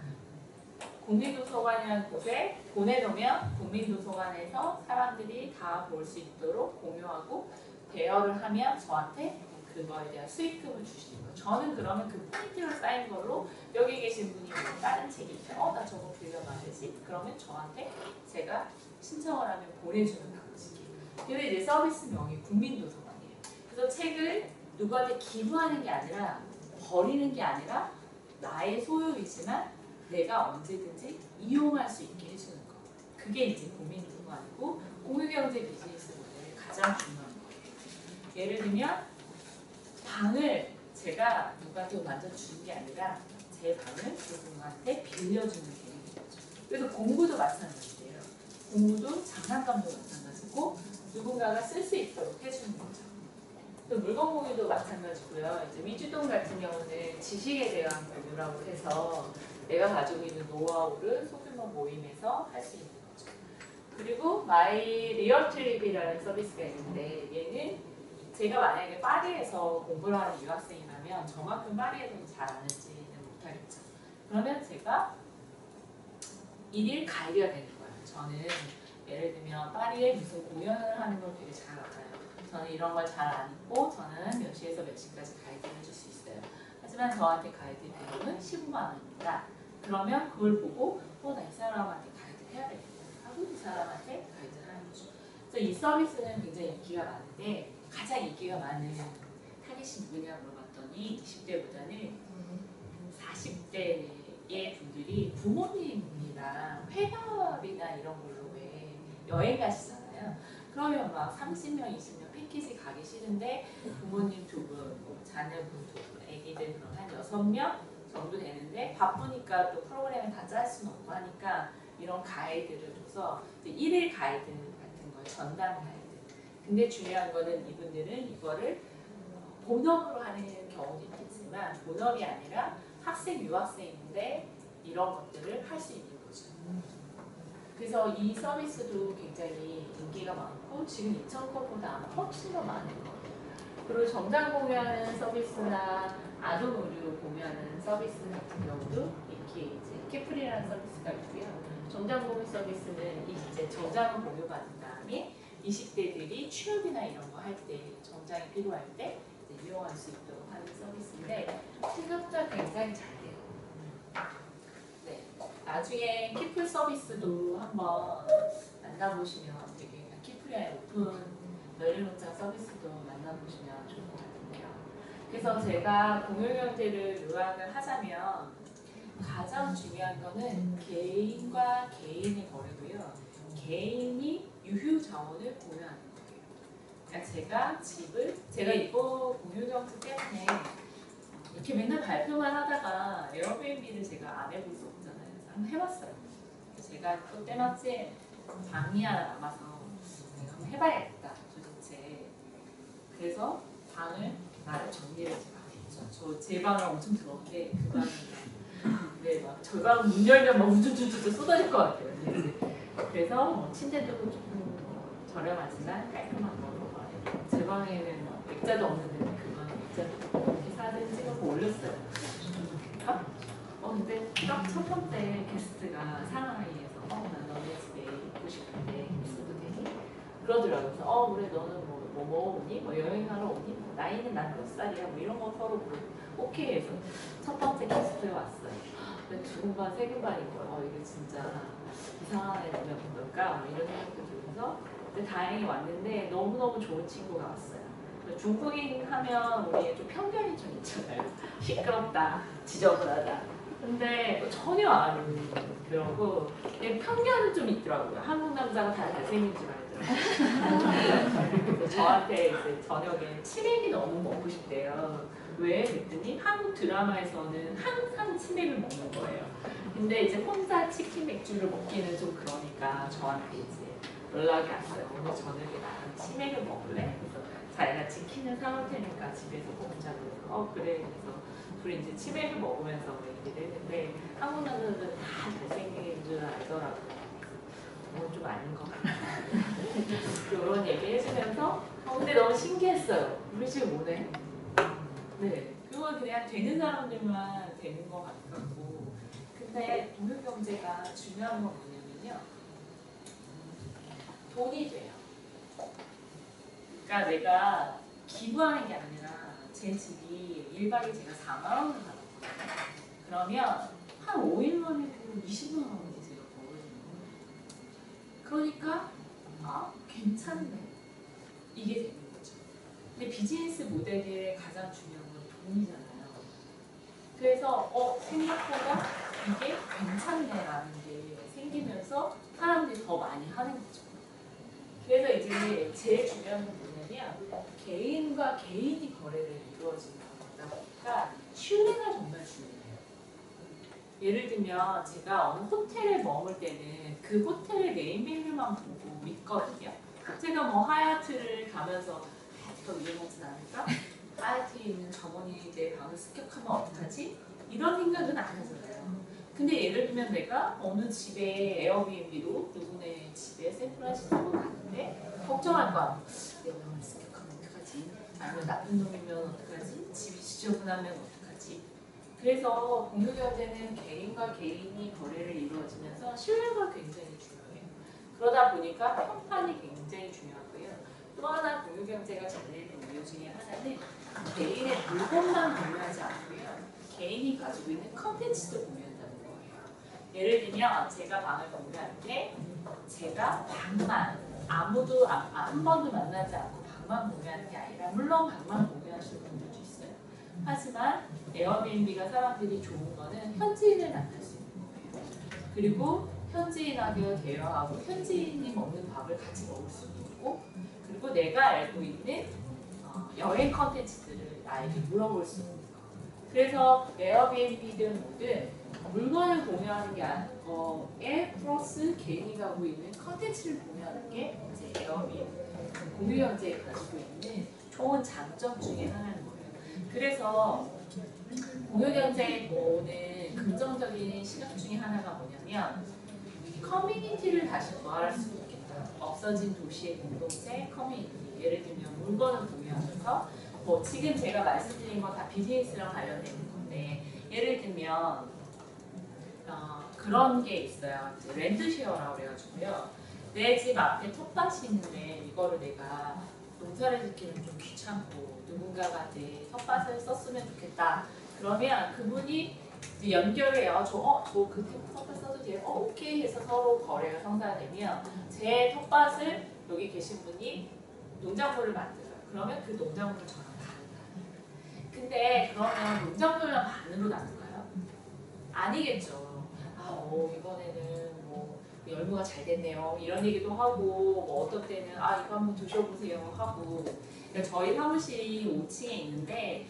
국민도서관이라는 곳에 보내놓으면 국민도서관에서 사람들이 다 볼 수 있도록 공유하고 대여를 하면 저한테 그거에 대한 수익금을 주시는 거예요. 저는 그러면 그 포인트로 쌓인 걸로 여기 계신 분이 뭐 다른 책이 있어요. 나 저거 빌려봐야지. 그러면 저한테 제가 신청을 하면 보내주는 방식이에요. 근데 이제 서비스명이 국민도서관이에요. 그래서 책을 누구한테 기부하는 게 아니라 버리는 게 아니라 나의 소유이지만 내가 언제든지 이용할 수 있게 해주는 거. 그게 이제 국민도서관이고 공유경제 비즈니스 모델의 가장 중요한 거예요. 예를 들면 방을 제가 누구한테 완전 주는 게 아니라 제 방을 누군가한테 빌려주는 개념인 거죠. 그래서 공부도 마찬가지예요. 공부도 장난감도 마찬가지고 누군가가 쓸 수 있도록 해주는 거죠. 또 물건 공유도 마찬가지고요. 이제 위주동 같은 경우는 지식에 대한 공유라고 해서 내가 가지고 있는 노하우를 소규모 모임에서 할 수 있는 거죠. 그리고 마이 리얼 트립이라는 서비스가 있는데 얘는 제가 만약에 파리에서 공부를 하는 유학생이라면 저만큼 파리에서는 잘 아는지는 못하겠죠. 그러면 제가 일일 가이드가 되는 거예요. 저는 예를 들면 파리에 무슨 공연을 하는 걸 되게 잘 알아요. 저는 이런 걸 잘 안 입고 저는 몇 시에서 몇 시까지 가이드를 해줄 수 있어요. 하지만 저한테 가이드 비용은 15만 원입니다. 그러면 그걸 보고 나 이 사람한테 가이드 해야 되겠다 하고 이 사람한테 가이드를 하는 거죠. 그래서 이 서비스는 굉장히 인기가 많은데 가장 인기가 많은 타깃이 누구냐 물어봤더니 20대보다는 40대의 분들이 부모님이랑 회합이나 이런 걸로 왜 여행 가시잖아요. 그러면 막 30명, 20명 패키지 가기 싫은데 부모님 두 분, 자녀분 두 분, 애기들 그럼 한 6명 정도 되는데 바쁘니까 또 프로그램을 다 짤 수는 없고 하니까 이런 가이드를 줘서 이제 1일 가이드 같은 거예요. 전담 가이드. 근데 중요한 거는 이분들은 이거를 본업으로 하는 경우도 있겠지만 본업이 아니라 학생, 유학생인데 이런 것들을 할 수 있는 거죠. 그래서 이 서비스도 굉장히 인기가 많고 지금 2,000건보다 아마 훨씬 더 많을 거예요. 그리고 정장 공유하는 서비스나 아동 의류 공유하는 서비스 같은 경우도 이렇게 이제 캐플이라는 서비스가 있고요. 정장 공유 서비스는 이제 정장을 공유받은 다음에 20대들이 취업이나 이런 거 할 때 정장이 필요할 때 이제 이용할 수 있도록 하는 서비스인데 생각보다 굉장히 잘 돼요. 네, 나중에 키플 서비스도 한번 만나보시면 되게 키플의 오픈 널리농장 서비스도 만나보시면 좋을 것 같은데요. 그래서 제가 공유경제를 요약을 하자면 가장 중요한 거는 개인과 개인의 거래고요. 개인이 유휴 자원을 공유하는 거예요. 그러니까 제가 이거 공유경제 때문에 이렇게 맨날 발표만 하다가 에어비앤비를 제가 안 해볼 수 없잖아요. 그래서 한번 해봤어요. 제가 또 때마침 방이 하나 남아서 내가 한번 해봐야겠다 도대체. 그래서 방을 나를 정리를 제가 했죠. 제 방을 엄청 들었는데 그 방은 네, 막 저 방 문 열면 막 우주주주 쏟아질 것 같아요. 그래서 침대도 조금 저렴하지만 깔끔한 걸로 제 방에는 액자도 없는데 그 방에 액자도 이렇게 사진 찍어서 올렸어요. 근데 딱 첫 번째 게스트가 상하이에서 난 너네 집에 있고 싶은데 있어도 되니? 그러더라고요. 그래서 그래 너는 뭐 오니? 뭐 여행하러 오니? 뭐 나이는 난 몇 살이야? 뭐 이런 거 서로 오케이 해서 첫 번째 게스트가 왔어요. 근데 두 반, 세 반인 거예요. 이게 진짜 이상한 애 보면 어떨까? 뭐 이런 생각도 들면서 근데 다행히 왔는데 너무너무 좋은 친구가 왔어요. 중국인 하면 우리 좀 편견이 좀 있잖아요. 시끄럽다, 지저분하다. 근데 전혀 아니더라고. 편견은 좀 있더라고요. 한국 남자가 다 잘생긴 줄 알더라고요. 그래서 저한테 이제 저녁에 치맥이 너무 먹고 싶대요. 왜? 그랬더니 한국 드라마에서는 항상 치맥을 먹는 거예요. 근데 이제 혼자 치킨 맥주를 먹기는 좀 그러니까 저한테 이제 연락이 왔어요. 오늘 저녁에 나랑 치맥을 먹을래? 그래서 자기가 치킨을 사올 테니까 집에서 먹자고. 그래. 그래서 둘이 이제 치맥을 먹으면서 얘기를 했는데 한국 남자들은 다 잘생긴 줄 알더라고요. 좀 아닌 것 같아요. 이런 얘기 해주면서 근데 너무 신기했어요. 우리 집에 뭐네? 네, 그건 그냥 되는 사람들만 되는 것 같고 근데 공유경제가 중요한 건 뭐냐면요. 돈이 돼요. 그러니까 내가 기부하는 게 아니라 제 집이 1박에 제가 4만 원을 받았거든요. 그러면 한 5일 만에도 20만 원이 제가 벌어지는 거예요. 그러니까 괜찮네. 이게 되는 거죠. 근데 비즈니스 모델의 가장 중요한 건 돈이잖아요. 그래서 생각보다 이게 괜찮네라는 게 생기면서 사람들이 더 많이 하는 거죠. 그래서 이제 제일 중요한 건 뭐냐면 개인과 개인이 거래를 이루어지는 거다 보니까 신뢰가 정말 중요해요. 예를 들면 제가 어느 호텔에 머물 때는 그 호텔의 네임밸류만 보고 믿거든요. 제가 뭐 하얏트를 가면서 하얏트가 위험하진 않을까? 하얏트에 있는 점원이 내 방을 습격하면 어떡하지? 이런 생각은 안 하잖아요. 근데 예를 들면 내가 어느 집에 에어비앤비로 누구네 집에 샌프란시스코 갔는데 걱정할 거야. 내 방을 습격하면 어떡하지? 아니면 나쁜 놈이면 어떡하지? 집이 지저분하면 어떡하지? 그래서 공유경제는 개인과 개인이 거래를 이루어지면서 신뢰가 굉장히 중요해요. 그러다 보니까 평판이 굉장히 중요하고요. 또 하나 공유경제가 잘 되는 이유 중에 하나는 개인의 물건만 공유하지 않고요. 개인이 가지고 있는 컨텐츠도 공유한다는 거예요. 예를 들면 제가 방을 공유할 때 제가 방만 아무도 한 번도 만나지 않고 방만 공유하는 게 아니라 물론 방만 공유하시는 분들도 있어요. 하지만 에어비앤비가 사람들이 좋은 거는 현지인을 만날 수 있는 거예요. 그리고 현지인하고 대화하고 현지인이 먹는 밥을 같이 먹을 수 있고 그리고 내가 알고 있는 여행 컨텐츠들을 나에게 물어볼 수 있는 거. 그래서 에어비앤비든 뭐든 물건을 공유하는 게 플러스 개인이 가고 있는 컨텐츠를 공유하는 게 이제 에어비앤비 공유경제에 가지고 있는 좋은 장점 중에 하나인 거예요. 그래서 공유경제의 오는 긍정적인 시각 중에 하나가 뭐냐면 커뮤니티를 다시 부활할 수 있겠다. 없어진 도시의 공동체 커뮤니티. 예를 들면 물건을 공유하면서 뭐 지금 제가 말씀드린 건 다 비즈니스랑 관련되는 건데 예를 들면 그런 게 있어요. 이제 랜드쉐어라고 그래가지고요. 내 집 앞에 텃밭이 있는데 이거를 내가 농사를 짓기는 좀 귀찮고 누군가가 내 텃밭을 썼으면 좋겠다. 그러면 그분이 이제 연결을 해요. 그 텃밭 써도 돼요? 오케이 해서 서로 거래가 성사되면 제 텃밭을 여기 계신 분이 농작물을 만들어요. 그러면 그 농작물을 저랑 다른다. 근데 그러면 농작물만 반으로 나눌까요? 아니겠죠. 이번에는 뭐 열무가 잘 됐네요. 이런 얘기도 하고 뭐 어떤 때는 이거 한번 드셔보세요 하고. 그러니까 저희 사무실이 5층에 있는데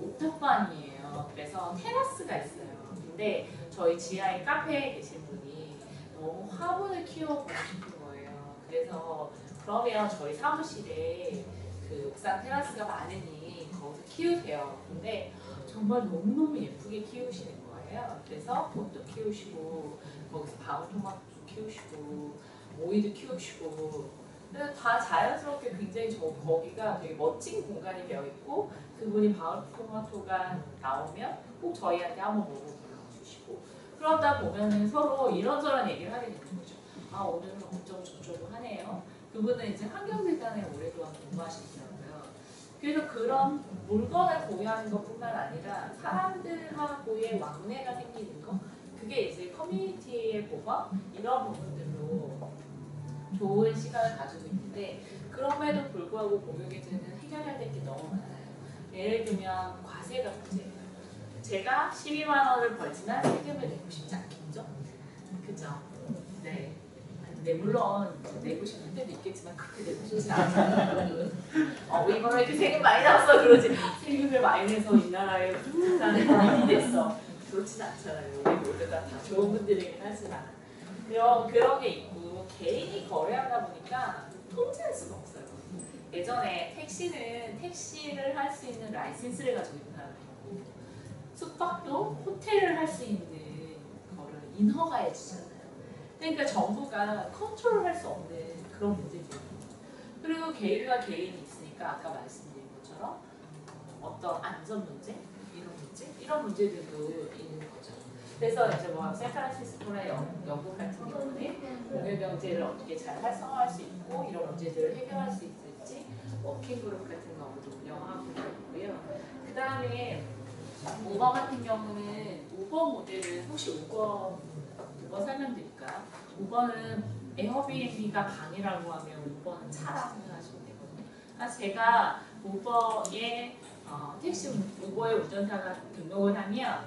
옥탑방이에요. 그래서 테라스가 있어요. 근데 저희 지하에 카페에 계신 분이 너무 화분을 키워보고 싶은 거예요. 그래서 그러면 저희 사무실에 그 옥상 테라스가 많으니 거기서 키우세요. 근데 정말 너무너무 예쁘게 키우시는 거예요. 그래서 꽃도 키우시고 거기서 방울토마토도 키우시고 오이도 키우시고 그래서 다 자연스럽게 굉장히 거기가 되게 멋진 공간이 되어 있고 그분이 방울토마토가 나오면 꼭 저희한테 한번 먹어보라고 주시고 그러다 보면은 서로 이런저런 얘기를 하게 되는 거죠. 오늘은 어쩌고 저쩌고 하네요. 그분은 이제 환경재단에 오랫동안 공부하시더라고요. 그래서 그런 물건을 공유하는 것뿐만 아니라 사람들하고의 왕래가 생기는 거 그게 이제 커뮤니티의 보험 이런 부분들로 좋은 시간을 가지고 있는데 그럼에도 불구하고 공유경제는 해결해야 될 게 너무 많아요. 예를 들면 과세가 문제예요. 제가 12만 원을 벌지만 세금을 내고 싶지 않겠죠? 그죠? 네. 네, 물론 내고 싶을 때도 있겠지만 그렇게 내고 싶지 않아요. 이번에 이렇게 세금 많이 나왔어 그러지. 세금을 많이 내서 이 나라에 나는 일이 됐어. 그렇진 않잖아요. 우리 모두가 다 좋은 분들이긴 하지만 그런 게 있고 개인이 거래하다 보니까 통제할 수가 없어요. 예전에 택시를 할 수 있는 라이센스를 가지고 있는 사람이 있고 숙박도 호텔을 할 수 있는 거를 인허가해 주잖아요. 그러니까 정부가 컨트롤할 수 없는 그런 문제들이에요. 그리고 개인과 개인이 있으니까 아까 말씀드린 것처럼 어떤 안전 문제, 이런 문제들도 있는 거죠. 그래서 이제 뭐 샌프란시스코나 영국 같은 경우는 공유경제를 어떻게 잘 활성화할 수 있고 이런 문제들을 해결할 수 있을지 워킹그룹 같은 경우도 운영하고 있고요. 그 다음에 우버 같은 경우는 우버 모델은 혹시 우버 설명드릴까요? 우버는 에어비앤비가 방이라고 하면 우버는 차라고 하시면 되거든요. 제가 우버에 우버의 운전사가 등록을 하면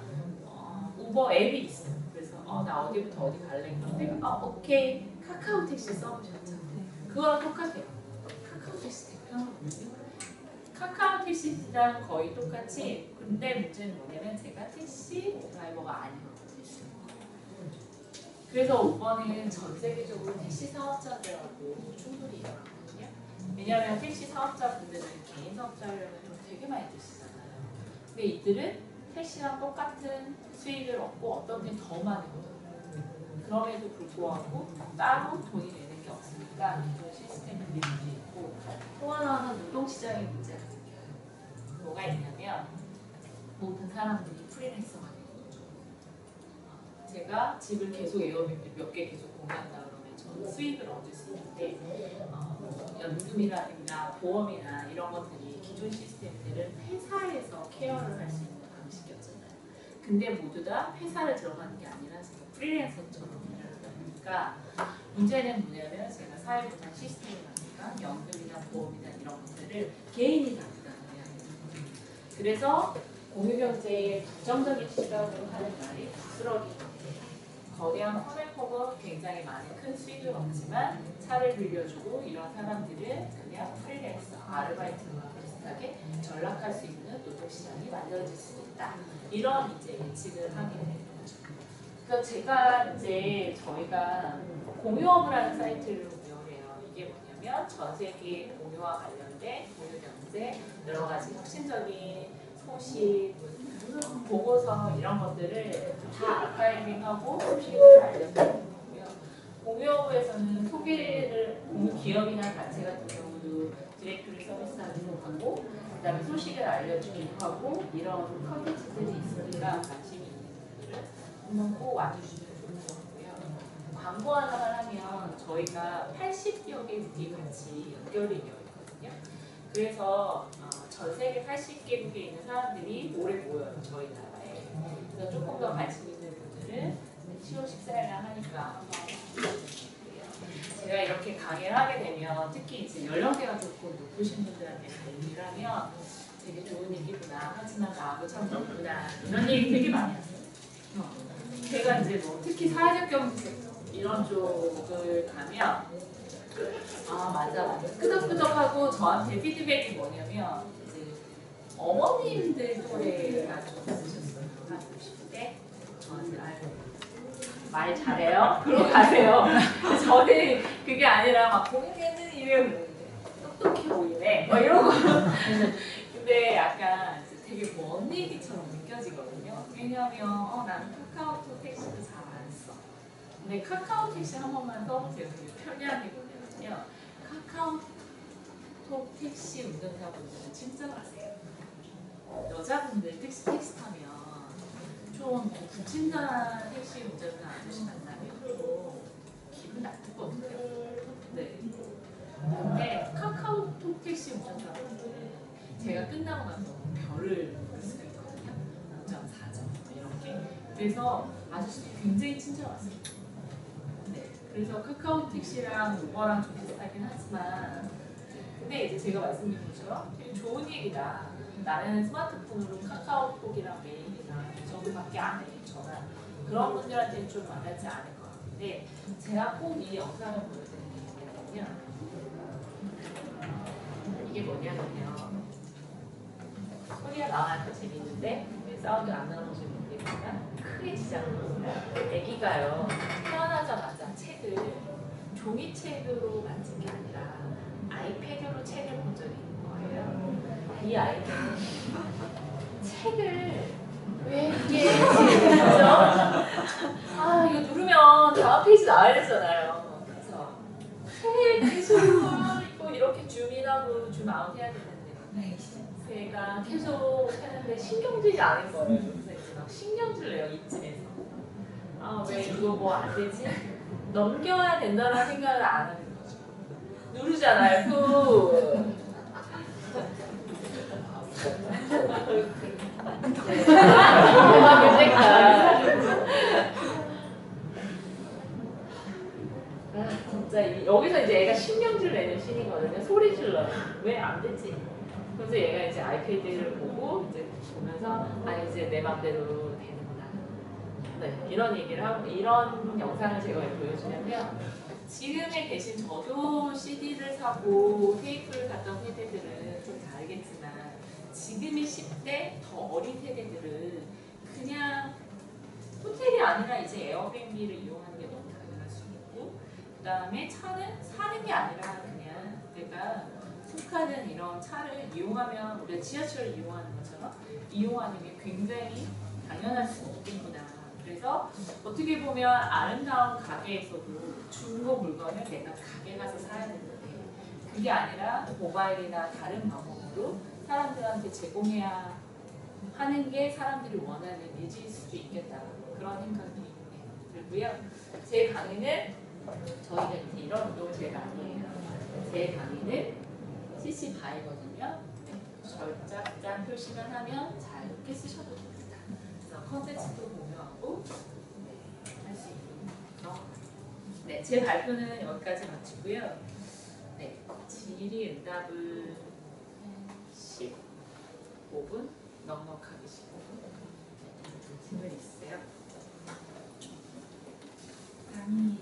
우버 앱이 있어요. 그래서 나 어디부터 어디 갈래? 그럼 내가 오케이 카카오 택시 써보셨죠? 그거랑 똑같아요. 카카오 택시 되게 편하거든요. 카카오 택시랑 거의 똑같이 근데 문제는 뭐냐면 제가 택시 드라이버가 아니거든요. 그래서 우버는 전 세계적으로 택시 사업자들하고 충돌이 일어나거든요. 왜냐하면 택시 사업자분들은 개인 사업자려면 좀 되게 많이 드시잖아요. 근데 이들은 택시랑 똑같은 수익을 얻고 어떤 데는 더 많이 얻어요. 그럼에도 불구하고 따로 돈이 내는 게 없으니까 그런 시스템이 문제 있고 또 하나는 노동시장의 문제가 생겨요. 뭐가 있냐면 모든 사람들이 프리랜서가 되는 거죠. 제가 집을 계속 에어비앤비 몇 개 계속 공유한다 그러면 수익을 얻을 수 있는데 연금이나 보험이나 이런 것들이 기존 시스템들은 회사에서 케어를 할 수 있는 방식이었잖아요. 근데 모두 다 회사를 들어가는 게 아니라 제가 프리랜서처럼 일을 하다 보니까 문제는 뭐냐면 제가 사회보장 시스템을 하니까 연금이나 보험이나 이런 것들을 개인이 다 부담을 해야 돼요. 그래서 공유경제의 부정적인 시각으로 하는 말이 부스러기 거대한 홈앤컵은 굉장히 많은 큰 수익을 얻지만 차를 빌려주고 이런 사람들은 그냥 프리랜서, 아르바이트와 비슷하게 전락할 수 있는 노동시장이 만들어질 수 있다. 이런 이제 예측을 하게 되는 거죠. 그래서 제가 이제 저희가 공유업을 하는 사이트를 운영해요. 이게 뭐냐면 전 세계 공유와 관련된 공유경제 여러 가지 혁신적인 소식, 보고서 이런 것들을 다 아카이빙하고 소식을 알려드리는 거고요. 공유업에서는 소개를 공유 기업이나 단체 같은 경우도 디렉토리 서비스하기도 하고 그다음에 소식을 알려주기도 하고 이런 컨텐츠들이 있으니까 관심이 있는 분들은 한번 꼭 와주시면 좋을 것 같고요. 광고 하나만 하면 저희가 80여 개국이 같이 연결이 되어 있거든요. 그래서 전 세계 80개국에 있는 사람들이 오래 모여요, 저희 나라에. 그래서 조금 더 관심 있는 분들은 시호 식사회나 하니까 한번 보셔주시고요. 제가 이렇게 강의를 하게 되면 특히 이제 연령대가 좋고 높으신 분들한테 강의를 하면 되게 좋은 얘기구나, 하지만 나하고 참 멀구나 이런 얘기 되게 많이 하세요. 제가 이제 뭐 특히 사회적 경제 이런 쪽을 가면 맞아 끄덕끄덕하고 저한테 피드백이 뭐냐면 이제 어머님들 또래가 좀 있으셨어요. 한 50대 저한테 말 잘해요? 그러고 가세요. 저는 그게 아니라 막 고민되는 이래 똑똑해 보이네 막 이러고 근데 약간 되게 먼 얘기처럼 느껴지거든요. 왜냐면 나는 카카오톡 택시도 잘 안 써. 근데 카카오 택시 한 번만 써보세요. 되게 편리한 게 뭐냐면요. 카카오톡 택시 운전사분들은 친절하세요. 여자분들 택시 타면 좀 불친절한 택시 운전사 아저씨 만나면 좀 기분 나쁘거든요. 네. 근데 카카오톡 택시 운전사분들은 제가 끝나고 나서 별을 볼 수가 있거든요. 5.4점 이렇게. 그래서 아저씨들이 굉장히 친절하세요. 네. 그래서 카카오 택시랑 우버랑 좀 비슷하긴 하지만 근데 이제 제가 말씀드린 것처럼 되게 좋은 얘기다. 나는 스마트폰으로 카카오톡이랑 메일이나 이 정도밖에 안 해. 전화. 그런 분들한테는 좀 와닿지 않을 것 같은데 제가 꼭 이 영상을 보여드리는 게 뭐냐면 이게 뭐냐면요. 소리가 나와야 더 재밌는데 사운드 안 나오시는 분들이니까 크게 시작합니다. 아기가요 태어나자마자 책을 종이책으로 만진 게 아니라 아이패드로 책을 본 적이 있는 거예요. 이 아이들은 책을 왜 이게 그죠? 이거 누르면 다음 페이지 나와야 되잖아요. 그래서 책 계속 읽고 이렇게 줌인하고 줌아웃 해야 되는데 제가 계속 하는데 신경질이 아닌 거예요. 그래서 이제 막 신경질 내요 이쯤에서. 왜 이거 뭐 안 되지? 넘겨야 된다는 생각을 안 하는 거죠. 누르잖아요. 꾹. 진짜 여기서 이제 애가 신경질 내는 신이거든요. 소리 질러요. 왜 안 되지? 그래서 얘가 이제 아이패드를 보고 이제 보면서 이제 내 맘대로 되는구나. 네, 이런 얘기를 하고 이런 영상을 제가 왜 보여주냐면 지금에 계신 저도 CD를 사고 테이프를 갔던 세대들은 좀 다르겠지만 지금의 10대 더 어린 세대들은 그냥 호텔이 아니라 이제 에어비앤비를 이용하는 게 너무 당연할 수 있고 그 다음에 차는 사는 게 아니라 그냥 내가 속하는 이런 차를 이용하면 우리가 지하철을 이용하는 것처럼 이용하는 게 굉장히 당연할 수 있겠구나. 그래서 어떻게 보면 아름다운 가게에서도 중고 물건을 내가 가게 가서 사야 되는데 그게 아니라 모바일이나 다른 방법으로 사람들한테 제공해야 하는 게 사람들이 원하는 니즈일 수도 있겠다. 그런 생각이 들고요. 제 강의는 저희가 이제 이런 운동을 제일 많이 해요. 제 강의는 CC 바이거든요. 절짝짠 표시만 하면 자유롭게 쓰셔도 됩니다. 그래서 컨텐츠도 공유하고 할 수 있고요. 네, 제 발표는 여기까지 마치고요. 네, 질의응답을 15분 넉넉하게 15분. 질문 있으세요? 강의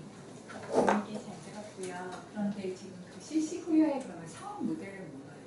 재밌게 잘 들었고요. 그런데 지금 그 CC 코리아의 그러면 사업 모델은 뭔가요?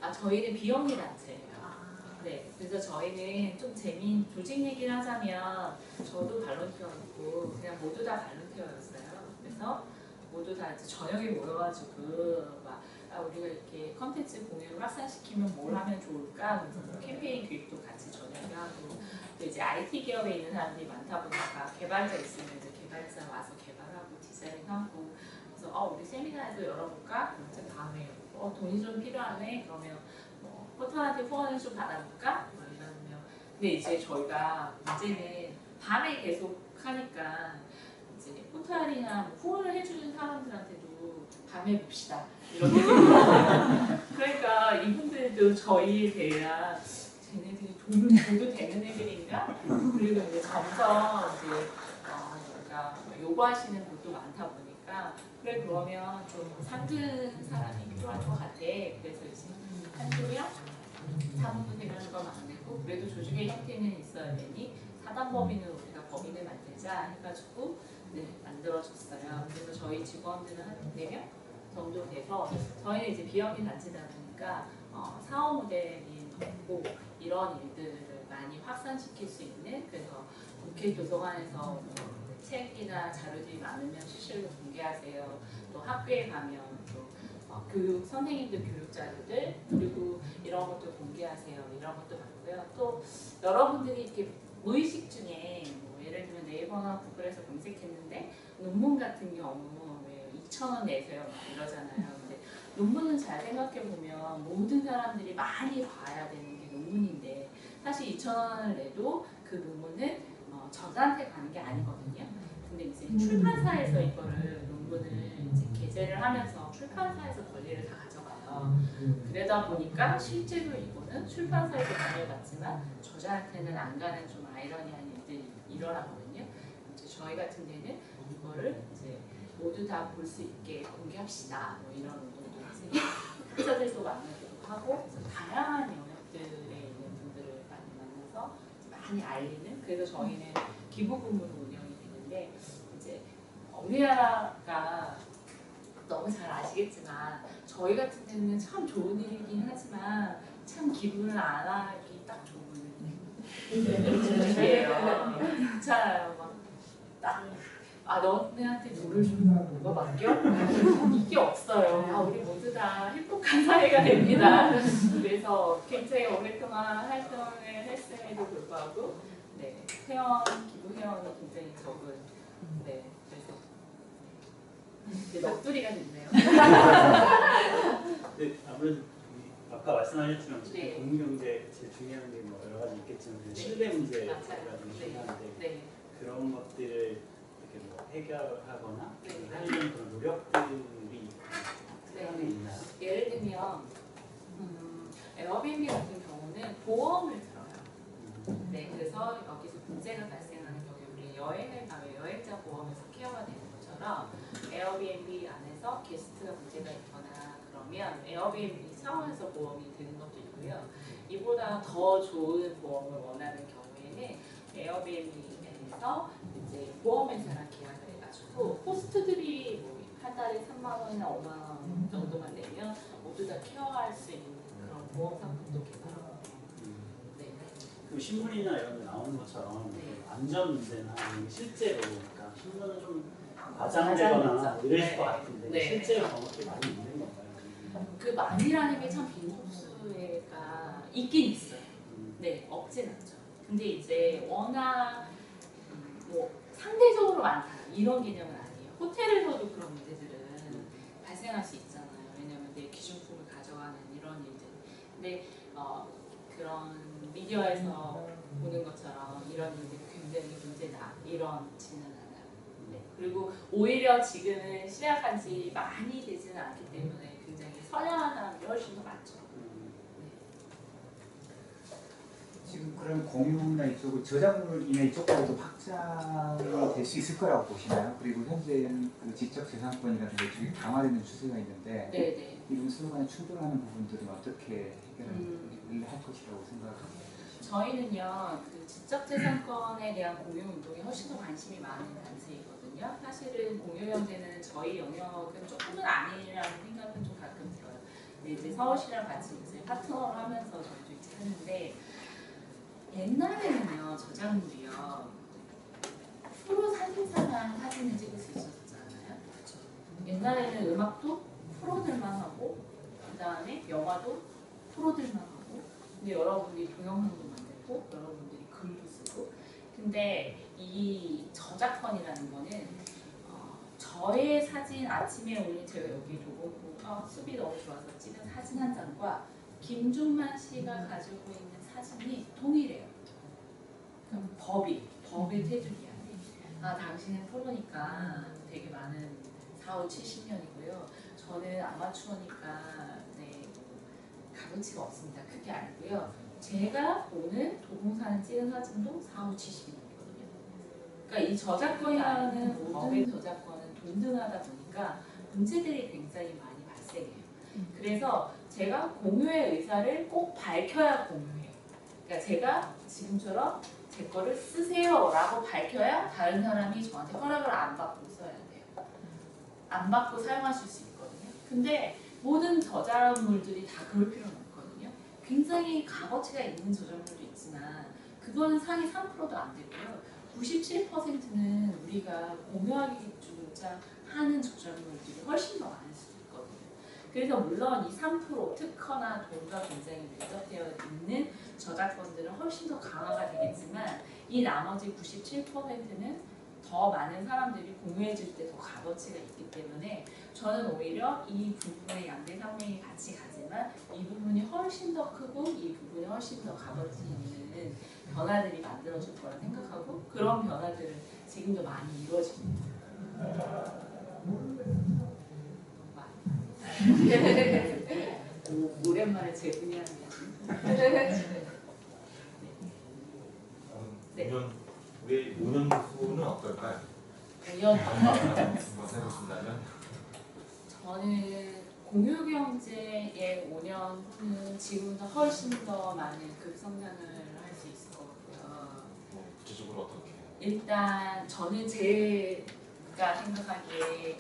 아, 저희는 비영리 단체예요. 아, 네, 그래서 저희는 좀 재미있는 조직 얘기를 하자면 저도 발런티어였고 그냥 모두 다 발런티어였어요. 그래서 모두 다 이제 저녁에 모여가지고 막 우리가 이렇게 컨텐츠 공유를 확산시키면 뭘 하면 좋을까? 그래서 캠페인 기획도 같이 저녁에 하고 또 이제 IT 기업에 있는 사람들이 많다 보니까 개발자 있으면 이제 개발자 와서 개발하고 디자인하고 그래서 우리 세미나에도 열어볼까? 그래서 다음에 돈이 좀 필요하네? 그러면 포털한테 후원을 좀 받아볼까? 이러면 근데 이제 저희가 이제는 밤에 계속 하니까 이제 포털이나 후원을 해주는 사람들한테도 밤에 봅시다 이렇게 그러니까 이분들도 저희에 대한 쟤네들이 돈을 줘도 되는 애들인가? 그리고 이제 점점 이제 그러니까 요구하시는 분도 많다 보니까 그래 그러면 좀 상근 사람이 필요할 것 같아. 그래서 이제 한쪽이랑 사무부 대표가 안 되고 그래도 조직의 형태는 있어야 되니 사단법인은 우리가 법인을 만들자 해가지고 네, 만들어졌어요. 그래서 저희 직원들은 한 4명 정도 돼서 저희는 이제 비영리 단체다 보니까 사업 모델이 없고 이런 일들을 많이 확산시킬 수 있는 그래서 국회 도서관에서 책이나 자료들이 많으면 실시로 공개하세요. 또 학교에 가면 또 교육 선생님들 교육 자료들 그리고 이런 것도 공개하세요. 이런 것도 봤고요. 또 여러분들이 이렇게 무의식 중에 뭐 예를 들면 네이버나 구글에서 검색했는데 논문 같은 경우 왜 2,000원 내세요 막 이러잖아요. 근데 논문은 잘 생각해 보면 모든 사람들이 많이 봐야 되는 게 논문인데 사실 2,000원을 내도 그 논문은 저자한테 가는 게 아니거든요. 근데 이제 출판사에서 이거를 논문을 이제 게재를 하면서 출판사에서 권리를 다 가져가요. 그러다 보니까 실제로 이거는 출판사에서 돈을 받지만 저자한테는 안 가는 좀 아이러니한 일들이 일어나거든요. 이제 저희 같은 데는 이거를 이제 모두 다 볼 수 있게 공개합시다. 뭐 이런 운동도 이제 회사들도 만나기도 하고 그래서 다양한 영역들에 있는 분들을 많이 만나서 많이 알리는 그래서 저희는 기부금으로 운영이 되는데 이제 우리나라가 너무 잘 아시겠지만 저희 같은 데는 참 좋은 일이긴 하지만 참 기부를 안 하기 딱 좋은 일이에요. 괜찮아요. 막 너네한테 돈을 주면 뭐가 맡겨? 이게 없어요. 우리 모두 다 행복한 사회가 됩니다. 그래서 굉장히 오랫동안 활동을 했음에도 불구하고 네, 기부 회원이 굉장히 적은 네, 그래서 이제 넋두리가 됐네요. 네, 아무래도 아까 말씀하셨지만 네. 공유경제 제일 중요한 게 뭐 여러 가지 있겠지만 신뢰 문제라든지 중요한데 네. 그런 것들을 이렇게 뭐 해결하거나 네. 하려는 그런 노력들이 네. 있나요? 예를 들면 에어비앤비 같은 경우는 보험을 들어요. 네, 그래서 여기서 문제가 발생하는 경우에 우리 여행을 가면 여행자 보험에서 케어가 되는 것처럼 에어비앤비 안에서 게스트가 문제가 있거나 그러면 에어비앤비 차원에서 보험이 드는 것도 있고요. 이보다 더 좋은 보험을 원하는 경우에는 에어비앤비에서 이제 보험회사랑 계약을 해가지고 호스트들이 뭐 한 달에 3만 원이나 5만 원 정도만 내면 모두 다 케어할 수 있는 그런 보험 상품도 개발하고 네. 그 신문이나 이런 데 나오는 것처럼 네. 안전 문제나 아니면 실제로 그러니까 신문은 좀 과장되거나 과장됐죠. 이럴 네. 것 같은데 네. 실제로 그런 것들이 많이 있는 건가요? 그 많이라는 게 참 빈소수가 있긴 있어요. 네, 없진 않죠. 근데 이제 워낙 뭐 상대적으로 많다 이런 개념은 아니에요. 호텔에서도 그런 문제들은 발생할 수 있잖아요. 왜냐하면 내 기준품을 가져가는 이런 일들. 근데 그런 미디어에서 보는 것처럼 이런 일들이 굉장히 문제다 이런지는 않아요. 네. 그리고 오히려 지금은 시작한 지 많이 되지는 않기 때문에 굉장히 선량한 사람들이 훨씬 더 많죠. 지금 그런 공유나 이쪽은 저작물이나 이쪽으로도 확장이 될 수 있을 거라고 보시나요? 그리고 현재는 그 지적재산권이라든가 이쪽이 강화되는 추세가 있는데 네네. 이런 서로 간에 충돌하는 부분들은 어떻게 해결을 할 것이라고 생각하세요? 저희는요, 그 지적재산권에 대한 공유운동에 훨씬 더 관심이 많은 단체이거든요. 사실은 공유경제는 저희 영역은 조금은 아니라는 생각은 좀 가끔 들어요. 근데 이제 서울시랑 같이 이제 파트너를 하면서 저희도 이제 하는데, 옛날에는요, 저작물이요, 프로 사진사만 사진을 찍을 수 있었잖아요. 옛날에는 음악도 프로들만 하고, 그 다음에 영화도 프로들만 하고, 근데 여러분들이 동영상도 만들고, 여러분들이 글도 쓰고, 근데 이 저작권이라는 거는 저의 사진 아침에 오늘 제가 여기 도봉구 숲이 너무 좋아서 찍은 사진 한 장과 김중만 씨가 가지고 있는 사진이 동일해요. 그럼 법의 테두리 안에 당신은 프로니까 되게 많은 4, 5, 70년이고요. 저는 아마추어니까 네, 값어치가 없습니다. 크게 알고요. 제가 오늘 도봉산 찍은 사진도 4, 5, 70년이거든요. 그러니까 이 저작권이라는 법의 저작권은 동등하다 보니까 문제들이 굉장히 많이 발생해요. 그래서 제가 공유의 의사를 꼭 밝혀야 공유해요. 그러니까 제가 지금처럼 제 거를 쓰세요 라고 밝혀야 다른 사람이 저한테 허락을 안 받고 써야 돼요. 안 받고 사용하실 수 있거든요. 근데 모든 저작물들이 다 그럴 필요는 없거든요. 굉장히 값어치가 있는 저작물도 있지만 그거는 상위 3%도 안 되고요. 97%는 우리가 공유하기조차 하는 저작물들이 훨씬 더 많을 수도 있거든요. 그래서 물론 이 3% 특허나 돈과 굉장히 밀접되어 있는 저작권들은 훨씬 더 강화가 되겠지만 이 나머지 97%는 더 많은 사람들이 공유해줄 때 더 값어치가 있기 때문에 저는 오히려 이 부분의 양대 산맥이 같이 가지만 이 부분이 훨씬 더 크고 이 부분이 훨씬 더 값어치 있는 변화들이 만들어질 거라 생각하고 그런 변화들은 지금도 많이 이루어집니다. 오랜만에 제 분야네요. 네. 5년 우리 5년 후는 어떨까요? 5년 해보신다면 저는 공유경제의 5년 후는 지금보다 훨씬 더 많은 급성장을 할 수 있을 것 같고요. 구체적으로 어떻게? 일단 저는 제가 생각하기에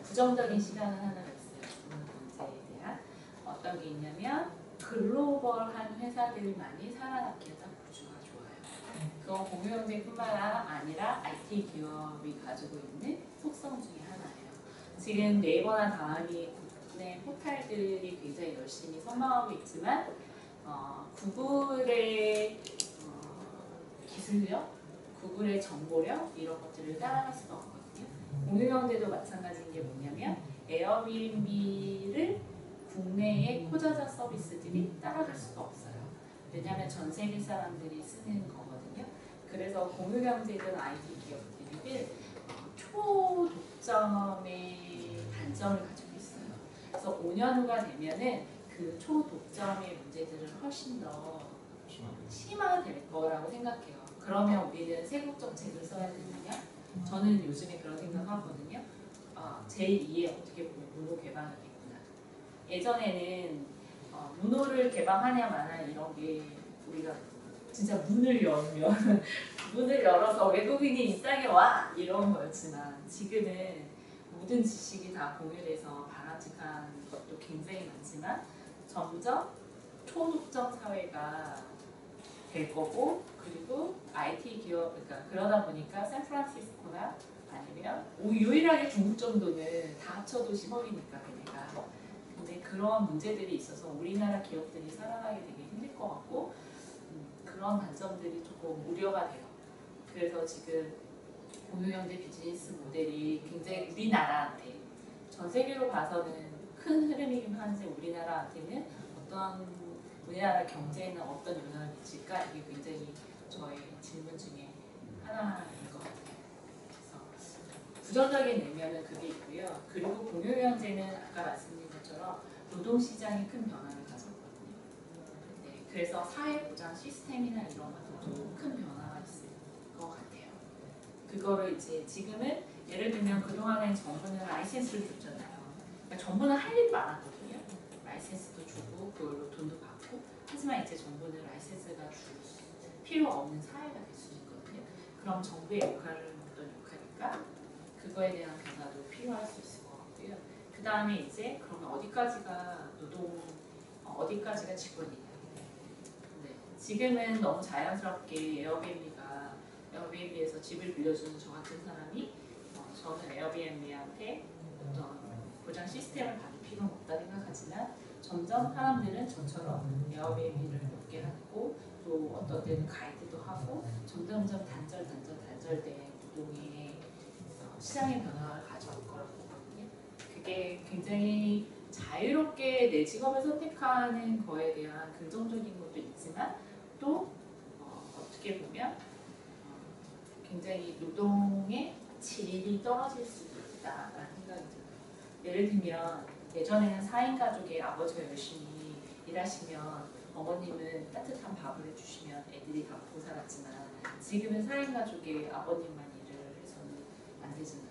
부정적인 시간은 하나가 있어요. 공유경제에 대한 어떤 게 있냐면 글로벌한 회사들만이 살아남기 딱 구조가 좋아요. 그건 공유경제뿐만 아니라 IT 기업이 가지고 있는 속성 중에 하나예요. 지금 네이버나 다음이 국내 포탈들이 굉장히 열심히 선방하고 있지만 구글의 기술력, 구글의 정보력 이런 것들을 따라갈 수가 없거든요. 공유경제도 마찬가지인 게 뭐냐면 에어비앤비를 국내의 코자자 서비스들이 따라갈 수가 없어요. 왜냐하면 전 세계 사람들이 쓰는 거거든요. 그래서 공유경제든 IT 기업들이 초독점의 단점을 가지고 있어요. 그래서 5년 후가 되면은 그 초독점의 문제들은 훨씬 더 심화될 거라고 생각해요. 그러면 우리는 세국 정책을 써야 되느냐? 저는 요즘에 그런 생각하거든요. 제2의 어떻게 보면 문호 개방이겠구나. 예전에는 문호를 개방하냐 마냐 이런 게 우리가 진짜 문을 열면 문을 열어서 외국인이 이 땅에 와 이런 거였지만 지금은 모든 지식이 다 공유돼서 바람직한 것도 굉장히 많지만 점점 초독점 사회가 될 거고 그리고 IT 기업 그러다 보니까 샌프란시스코나 아니면 유일하게 중국 정도는 다 합쳐도 10억이니까 걔네가 근데 그런 문제들이 있어서 우리나라 기업들이 살아가기 되게 힘들 것 같고 그런 단점들이 조금 우려가 돼요. 그래서 지금 공유경제 비즈니스 모델이 굉장히 우리나라한테 전 세계로 봐서는 큰 흐름이긴 한데 우리나라한테는 우리나라 경제에는 어떤 영향을 미칠까 이게 굉장히 저의 질문 중에 하나인 것 같아요. 그래서 부정적인 의미는 그게 있고요. 그리고 공유경제는 아까 말씀드린 것처럼 노동시장이 큰 변화를 가졌거든요. 네, 그래서 사회보장 시스템이나 이런 것들도 큰 변화가 있을 것 같아요. 그거를 이제 지금은 예를 들면 그동안에 정부는 라이센스를 줬잖아요. 그러니까 정부는 할 일이 많았거든요. 라이센스도 주고 그걸로 돈도 받고. 하지만 이제 정부는 라이센스가 필요 없는 사회가 될 수 있거든요. 그럼 정부의 역할은 어떤 역할일까? 그거에 대한 변화도 필요할 수 있을 것 같고요. 그 다음에 이제 그러면 어디까지가 어디까지가 직원이냐. 네. 지금은 너무 자연스럽게 에어비앤비에서 집을 빌려주는 저 같은 사람이 저는 에어비앤비한테 어떤 보장 시스템을 받을 필요는 없다 생각하지만 점점 사람들은 저처럼 에어비앤비를 몇 개 하고 또 어떤 때는 가이드도 하고 점점점 단절된 노동의 시장의 변화를 가져올 거라고 보거든요. 그게 굉장히 자유롭게 내 직업을 선택하는 거에 대한 긍정적인 것도 있지만 또 어떻게 보면 굉장히 노동의 질이 떨어질 수도 있다라는 생각이 들어요. 예를 들면 예전에는 4인 가족의 아버지가 열심히 일하시면 어머님은 따뜻한 밥을 해주시면 애들이 다 먹고 살았지만 지금은 4인 가족의 아버님만 일을 해서는 안 되잖아요.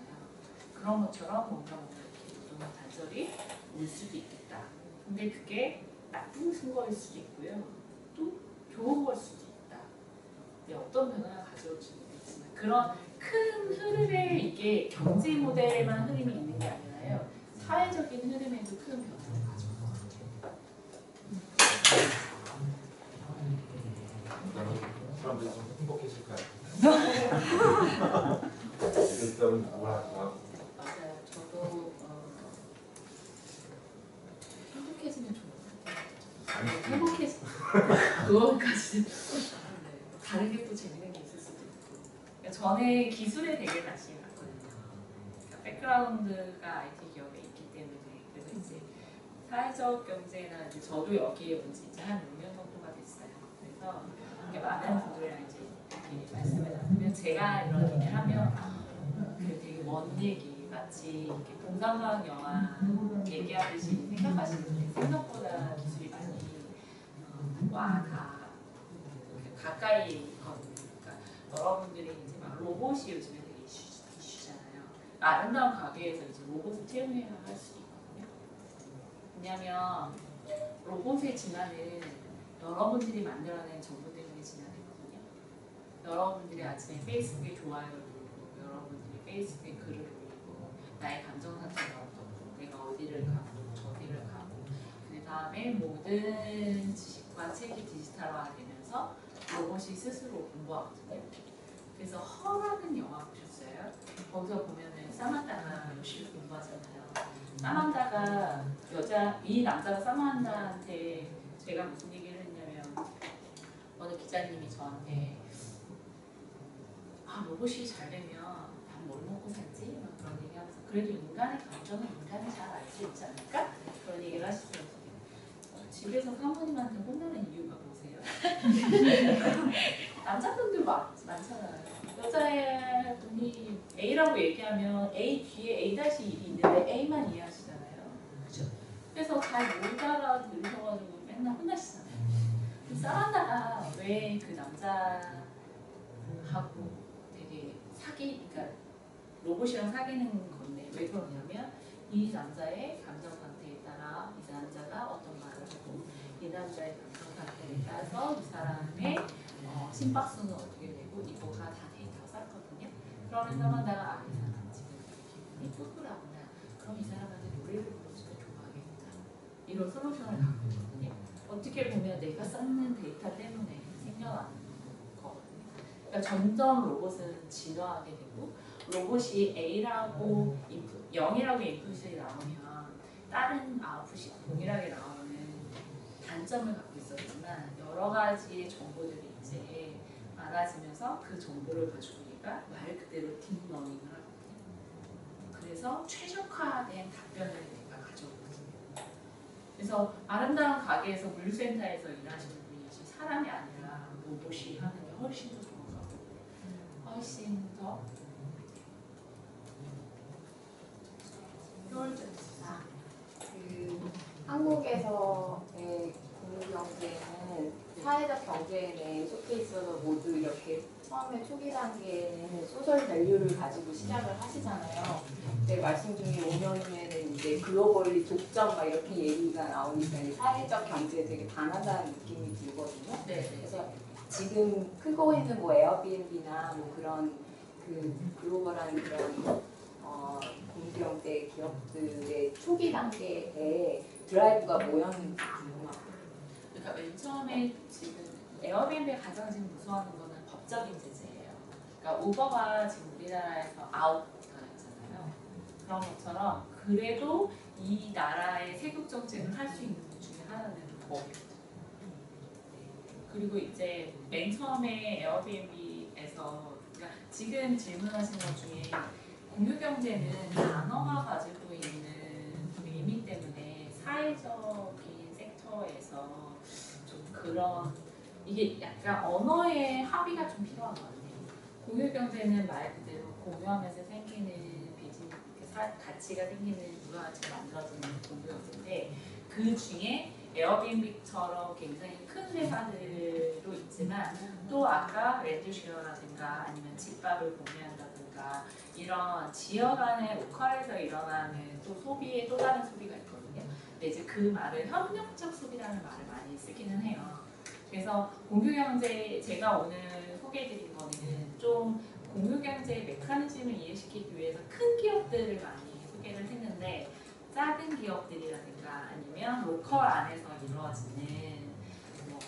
그런 것처럼 뭔가 이렇게 노동 단절이 올 수도 있겠다. 근데 그게 나쁜 거일 수도 있고요. 또 좋은 걸 수도 있다. 어떤 변화가 가져올지 모르겠지만 그런 큰 흐름에 이게 경제 모델에만 흐름이 있는 게 아니라요. 사회적인 흐름에도 큰 변화를 가져올 것 같아요. 사람들이 좀 행복해질까요? 지금 때문에 우울하고 맞아요. 저도 행복해지면 좋을 것 같아요. 행복해지 그거까지 다른 게 또 재밌는 게 있을 수도 있고. 그러니까 전에 기술에 되게 관심이 많거든요. 그러니까 백그라운드가 IT 기업에 있기 때문에 그래서 이제 사회적 경제나 이제 저도 여기에 온 지 이제 한 6년 정도가 됐어요. 그래서 이렇게 많은 분들이랑 이제 이렇게 말씀을 나누면 제가 이런 얘기를 하면 그 되게 먼 얘기 마치 이렇게 공상과학 영화 얘기하듯이 생각하시는데 생각보다 기술이 많이 다 가까이 있거든요. 그러니까 여러분들이 이제 막 로봇이 요즘에 되게 이슈잖아요. 아름다운 가게에서 이제 로봇을 채용해야 할 수도 있거든요. 왜냐하면 로봇의 진화는 여러분들이 만들어낸 정보 때문에 진화되거든요. 여러분들이 아침에 페이스북에 좋아요를 누르고 여러분들이 페이스북에 글을 올리고 나의 감정 상태가 어떻고 내가 어디를 가고 저기를 가고 그 다음에 모든 지식과 책이 디지털화가 되면서 로봇이 스스로 공부하거든요. 그래서 허라는 영화 보셨어요? 거기서 보면은 사만다가 열심히 공부하잖아요. 사만다가 이 남자가 사만다한테 제가 무슨 얘기를 했냐면 어느 기자님이 저한테 로봇이 잘 되면 밥 뭘 먹고 살지? 막 그런 얘기하면서 그래도 인간의 감정은 인간이 잘 알 수 있지 않을까? 그런 얘기를 하시더라고요. 집에서 사모님한테 혼나는 이유가 뭐세요? 남자분들 많잖아요. 여자분이 A라고 얘기하면 A 뒤에 A-1이 있는데 A만 이해하시잖아요. 그죠? 그래서 잘 못 알아들으셔가지고 맨날 혼나시잖아요. 사만다가 왜 그 남자하고 되게 그러니까 로봇이랑 사귀는 건데 왜 그러냐면 이 남자의 감정 상태에 따라 이 남자가 어떤 말을 하고 이 남자의 감정 상태에 따라서 이 사람의 심박수는 어떻게 되고 이거가 다 데이터가 쌓거든요. 그러면 사만다가 이 사람 지금 기분이 꿀꿀하구나. 그럼 이 사람한테 노래를 불러주면 좋아하겠다. 이런 솔루션을 갖고 있거든요. 어떻게 보면 내가 쌓는 데이터 때문에 생겨나는 거거든요. 그러니까 점점 로봇은 진화하게 되고 로봇이 A라고 0이라고 인풋이 나오면 다른 아웃풋이 동일하게 나오는 단점을 갖고 있었지만 여러 가지의 정보들이 이제 많아지면서 그 정보를 가지고 우리가 말 그대로 딥러닝을 하거든요. 그래서 최적화된 답변을 내가 가져오거든요. 그래서 아름다운 가게에서 물류센터에서 일하시는 분이 사람이 아니라 로봇이 하는 게 훨씬 더 정확하고 훨씬 더 서울전시사. 그 한국에서의 공유경제는 사회적 경제에 속해 있어서 모두 이렇게 처음에 초기 단계에는 소셜 밸류를 가지고 시작을 하시잖아요. 근데 말씀 중에 5년 후에는 이제 글로벌리 독점 막 이렇게 얘기가 나오니까 이제 사회적 경제에 되게 반하다는 느낌이 들거든요. 네. 그래서 지금 크고 있는 뭐 에어비앤비나 뭐 그런 그 글로벌한 그런 공유경제 기업들의 초기 단계에 드라이브가 뭐였는지 궁금합니다. 그러니까 맨 처음에 지금 에어비앤비가 가장 지금 무서워하는 거는 법적인 제재예요. 그러니까 우버가 지금 우리나라에서 아웃잖아요. 그런 것처럼 그래도 이 나라의 세금 정책을 할 수 있는 것 중에 하나는 법이거든요. 그리고 이제 맨 처음에 에어비앤비에서 그러니까 지금 질문하신 것 중에 공유경제는 단어가 가지고 있는 의미 때문에 사회적인 섹터에서 좀 그런 이게 약간 언어의 합의가 좀 필요한 것 같아요. 공유경제는 말 그대로 공유하면서 생기는 비즈니스, 가치가 생기는 문화가치가 만들어지는 공유경제인데 그 중에 에어비앤비처럼 굉장히 큰 회사들도 있지만 또 아까 렌트쉐어라든가 아니면 집밥을 공유한다든가 이런 지역 안에 로컬에서 일어나는 또 소비의 또 다른 소비가 있거든요. 근데 이제 그 말을 협력적 소비라는 말을 많이 쓰기는 해요. 그래서 공유경제 제가 오늘 소개해드린 거는 좀 공유경제의 메커니즘을 이해시키기 위해서 큰 기업들을 많이 소개를 했는데 작은 기업들이라든가 아니면 로컬 안에서 이루어지는 뭐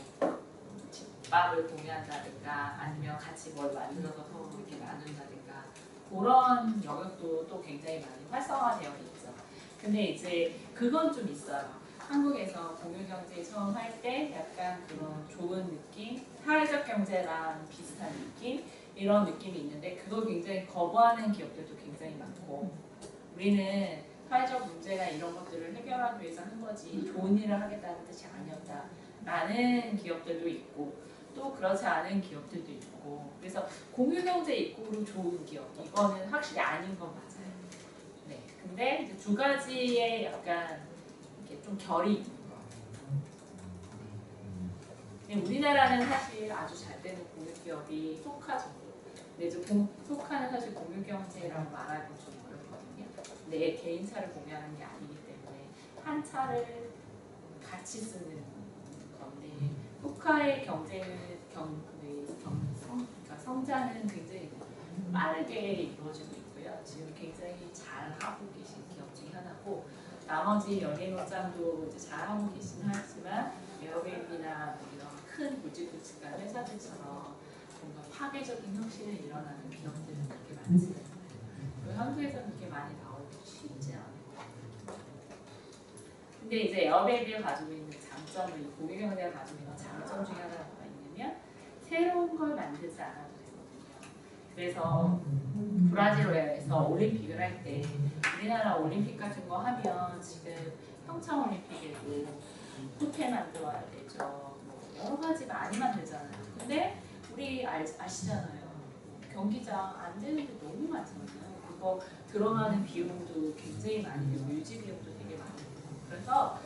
집밥을 공유한다든가 아니면 같이 뭘 만들어서 서로 이렇게 나눈다든가 그런 영역도 또 굉장히 많이 활성화되어 있죠. 근데 이제 그건 좀 있어요. 한국에서 공유경제 처음 할 때 약간 그런 좋은 느낌, 사회적 경제랑 비슷한 느낌 이런 느낌이 있는데 그걸 굉장히 거부하는 기업들도 굉장히 많고 우리는 사회적 문제나 이런 것들을 해결하기 위해서 한 거지 좋은 일을 하겠다는 뜻이 아니었다 라는 기업들도 있고 또 그렇지 않은 기업들도 있고 그래서 공유경제 입구로 좋은 기업 이거는 확실히 아닌 건 맞아요. 네, 근데 이제 두 가지의 약간 이렇게 좀 결이 있는 거. 근데 우리나라는 사실 아주 잘 되는 공유기업이 소카 정도. 근데 이제 소카는 사실 공유경제라고 말하기 좀 어렵거든요. 내 개인 차를 공유하는 게 아니기 때문에 한 차를 같이 쓰는 건데 소카의 그러니까 성장은 굉장히 빠르게 이루어지고 있고요. 지금 굉장히 잘 하고 계신 기업 중에 하나고 나머지 연예인업장도 이제 잘 하고 계시긴 하지만 에어비앤비나 뭐 이런 큰 굵직굵직한 회사들처럼 뭔가 파괴적인 혁신이 일어나는 기업들은 그렇게 많지 않아요. 그리고 한국에서는 그렇게 많이 나오기 쉽지 않아요. 근데 이제 에어비앤비가 가지고 있는 장점은 이 공유경제가 가지고 있는 장점 중에 하나가 뭐가 있냐면 새로운 걸 만들지 않아도 되거든요. 그래서 브라질에서 올림픽을 할 때 우리나라 올림픽 같은 거 하면 지금 평창올림픽에도 호텔 만들어야 되죠. 뭐 여러 가지 많이 만들잖아요. 근데 우리 아시잖아요. 경기장 안 되는데 너무 많잖아요. 그거 들어가는 비용도 굉장히 많이 들고 유지 비용도 되게 많이 들고 그래서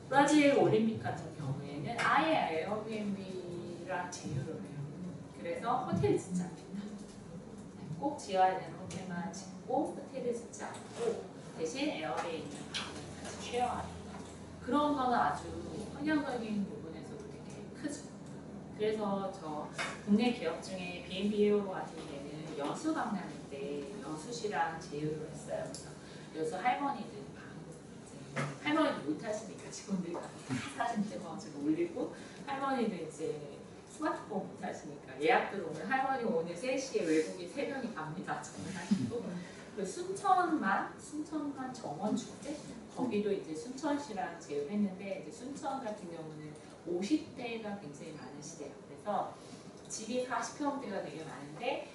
브라질 올림픽 같은 경우에는 아예 에어비앤비랑 제휴를 해요. 그래서 호텔 짓지 않습니다. 꼭 지어야 되는 호텔만 짓고 호텔을 짓지 않고 대신 에어비앤비 같이 쉐어하는 그런 거는 아주 환경적인 부분에서도 되게 크죠. 그래서 저 국내 기업 중에 B&B 히어로 같은 데는 여수 강남일 때 여수시랑 제휴를 했어요. 그래서 여수 할머니들 할머니도 못 하시니까 직원들이 사진 찍어가지고 올리고 할머니들 이제 스마트폰 못 하시니까 예약 들어오면 할머니 오늘 3시에 외국인 3명이 갑니다. 전화하시고 그 순천만 정원축제 거기도 이제 순천시랑 제휴했는데 이제 순천 같은 경우는 50대가 굉장히 많으시대요. 그래서 집이 40평대가 되게 많은데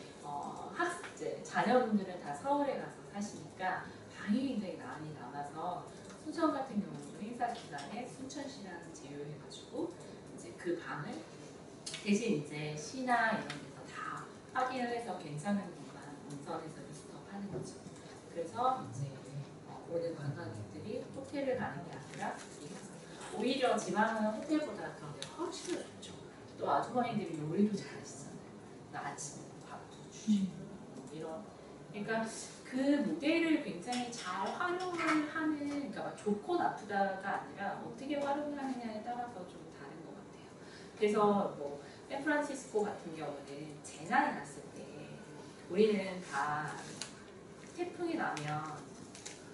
이제 자녀분들은 다 서울에 가서 사시니까 방이 굉장히 많이 남아서 순천 같은 경우는 행사 기간에 순천시랑 제휴해가지고 이제 그 방을 대신 이제 시나 이런 데서 다 확인을 해서 괜찮은 것만 운선해서 리스트업하는 거죠. 그래서 이제 오는 관광객들이 호텔을 가는 게 아니라 오히려 지방은 호텔보다 그런 게 훨씬 더 좋죠. 또 아주머니들이 요리도 잘하시잖아요. 아침에 밥도 주시고 이런. 그러니까 그 모델을 굉장히 잘 활용을 하는, 그러니까 막 좋고 나쁘다가 아니라 어떻게 활용을 하느냐에 따라서 좀 다른 것 같아요. 그래서 뭐 샌프란시스코 같은 경우는 재난이 났을 때 우리는 다 태풍이 나면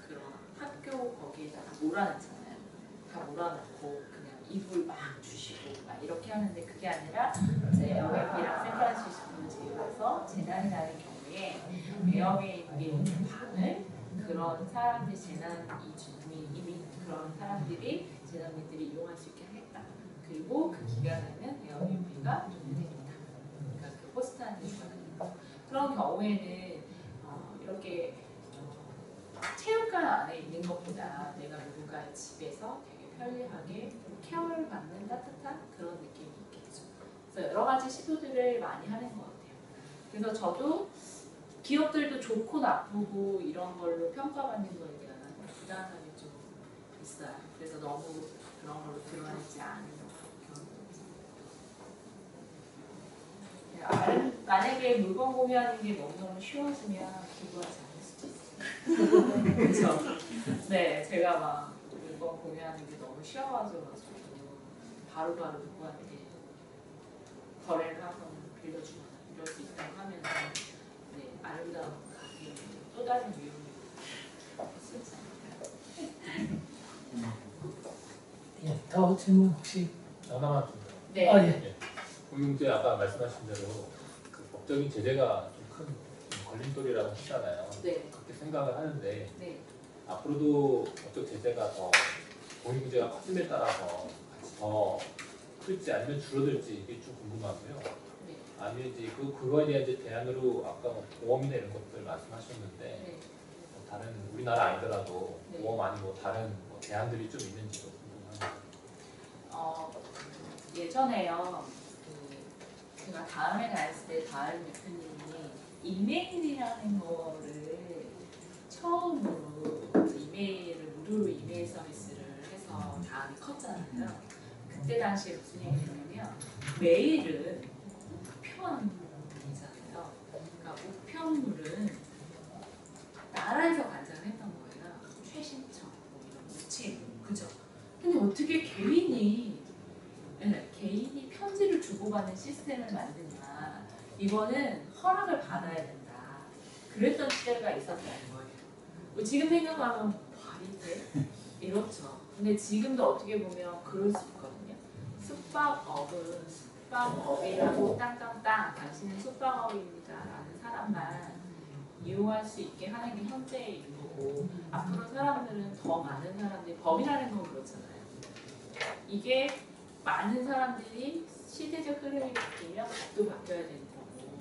그런 학교 거기에다가 몰아넣잖아요. 다 몰아넣고 그냥 이불 막 주시고 막 이렇게 하는데, 그게 아니라 이제 에어비랑 샌프란시스코를 제휴해서 재난이 나는 경우에 에어비앤비 방을 그런 사람들, 재난 이미 그런 사람들이 재난민들이 이용할 수 있게 하겠다. 그리고 그 기간에는 에어비앤비가 존재됩니다. 그러니까 그 호스트하는 거는 그런 경우에는 이렇게 체육관 안에 있는 것보다 내가 누군가의 집에서 되게 편리하게 케어를 받는 따뜻한 그런 느낌이 있겠죠. 그래서 여러 가지 시도들을 많이 하는 것 같아요. 그래서 저도 기업들도 좋고 나쁘고 이런 걸로 평가받는 거에 대한 부담감이 좀 있어요. 그래서 너무 그런 걸로 드러내지 않으려고 경험도 만약에 물건 구매하는 게 너무너무 쉬워지면 기부하지 않을 수도 있어요. 그렇죠? 네, 제가 막 물건 구매하는 게 너무 쉬워가지고 바로바로 누구한테 거래를 하거나 빌려주거나 이럴 수 있다고 하면 네, 아름다운 가게 또 다른 위험이 있지 않을까요? 예, 더 질문 혹시? 하나만 좀. 네. 아, 예. 공용제 아까 말씀하신 대로 그 법적인 제재가 좀 큰 걸림돌이라고 하잖아요. 네. 그렇게 생각을 하는데 네. 앞으로도 법적 제재가 더 공유문제가 커짐에 따라서 같이 더 클지 아니면 줄어들지 이게 좀 궁금하고요. 네. 아니면 이제 그거에 대한 이제 대안으로 아까 뭐 보험이나 이런 것들 말씀하셨는데 네. 뭐 다른 우리나라 아니더라도 네. 보험 아니고 다른 뭐 대안들이 좀 있는지도 궁금합니다. 예전에요. 제가 다음에 다녔을 때 다른 대표님이 이메일이라는 거를 처음으로 이메일을 무료로 이메일 서비스를 해서 다음이 컸잖아요. 그때 당시에 무슨 얘기냐면 메일은 우편이잖아요. 그러니까 우편물은 나라에서 관장을 했던 거예요. 최신청, 뭐 이런 우체국, 그죠? 근데 어떻게 개인이 편지를 주고받는 시스템을 만드냐. 이거는 허락을 받아야 된다. 그랬던 시대가 있었다는 거예요. 뭐 지금 생각하면 말이 돼? 이렇죠. 근데 지금도 어떻게 보면 그럴 수 있거든요. 숙박업은 숙박업이라고 땅땅땅 당신은 숙박업입니다 라는 사람만 이용할 수 있게 하는 게 현재의 일이고, 앞으로 사람들은 더 많은 사람들이, 법이라는 건 그렇잖아요. 이게 많은 사람들이 시대적 흐름이 바뀌면 법도 바뀌어야 되는 거고,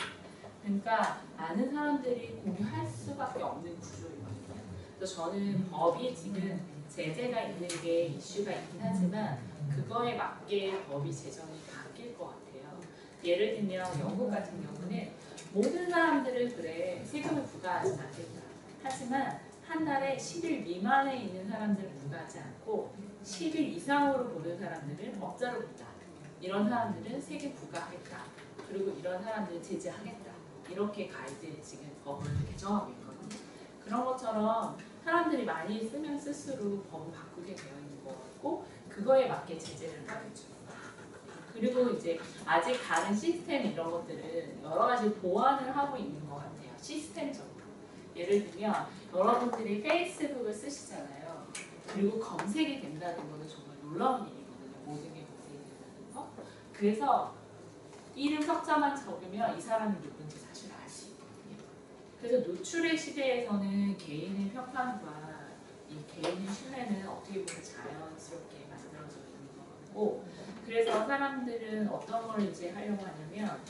그러니까 많은 사람들이 공유할 수밖에 없는 구조이거든요. 그래서 저는 법이 지금 제재가 있는 게 이슈가 있긴 하지만 그거에 맞게 법이 제정이 바뀔 것 같아요. 예를 들면 영국 같은 경우는 모든 사람들을 그래 세금을 부과하지 않겠다. 하지만 한 달에 10일 미만에 있는 사람들을 부과하지 않고 10일 이상으로 보는 사람들은 업자로 본다. 이런 사람들은 세금 부과하겠다. 그리고 이런 사람들은 제재하겠다. 이렇게 가이드 지금 법을 개정하고 있거든요. 그런 것처럼 사람들이 많이 쓰면 쓸수록 법을 바꾸게 되어 있는 것 같고, 그거에 맞게 제재를 하겠죠. 그리고 이제 아직 다른 시스템 이런 것들은 여러 가지 보완을 하고 있는 것 같아요. 시스템적으로. 예를 들면 여러분들이 페이스북을 쓰시잖아요. 그리고 검색이 된다는 거는 정말 놀라운 일이거든요. 모든 게 검색이 된다는 거. 그래서 이름 석자만 적으면 이 사람이 누군지 사실 알 수 있거든요. 그래서 노출의 시대에서는 개인의 평판과 이 개인의 신뢰는 어떻게 보면 자연스럽게 만들어져 있는 거고, 그래서 사람들은 어떤 걸 이제 하려고 하냐면,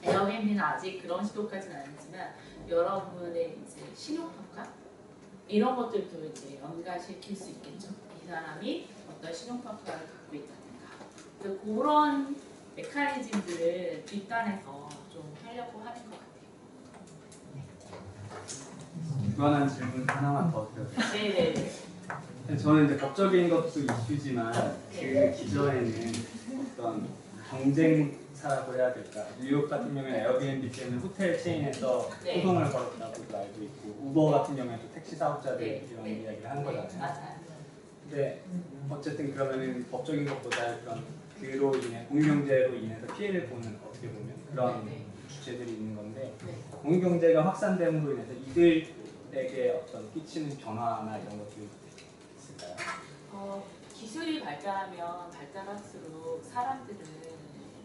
에어비앤비는 아직 그런 시도까지는 아니지만 여러분의 이제 신용평가 이런 것들도 이제 연가시킬 수 있겠죠. 이 사람이 어떤 신용평가를 갖고 있다든가. 그래서 그런 메커니즘들을 뒷단에서 좀 하려고 하는 것 같아요. 무관한 질문 하나만 더 드려도 돼요? 네네. 저는 이제 법적인 것도 이슈지만 그 기저에는 어떤 경쟁사라고 해야 될까? 뉴욕 같은 경우에는 에어비앤비 때문에 호텔 체인에서 네. 소송을 걸었다고도 알고 있고 우버 같은 경우에는 또 택시 사업자들 네. 이런 네. 이야기를 하는 거잖아요. 맞아요. 근데 어쨌든 그러면은 법적인 것보다 그런 그로 인해 공유경제로 인해서 피해를 보는 어떻게 보면 그런 네. 주체들이 있는 건데 네. 공유경제가 확산됨으로 인해서 이들에게 어떤 끼치는 변화나 이런 것들이 있을까요? 기술이 발달하면 발달할수록 사람들은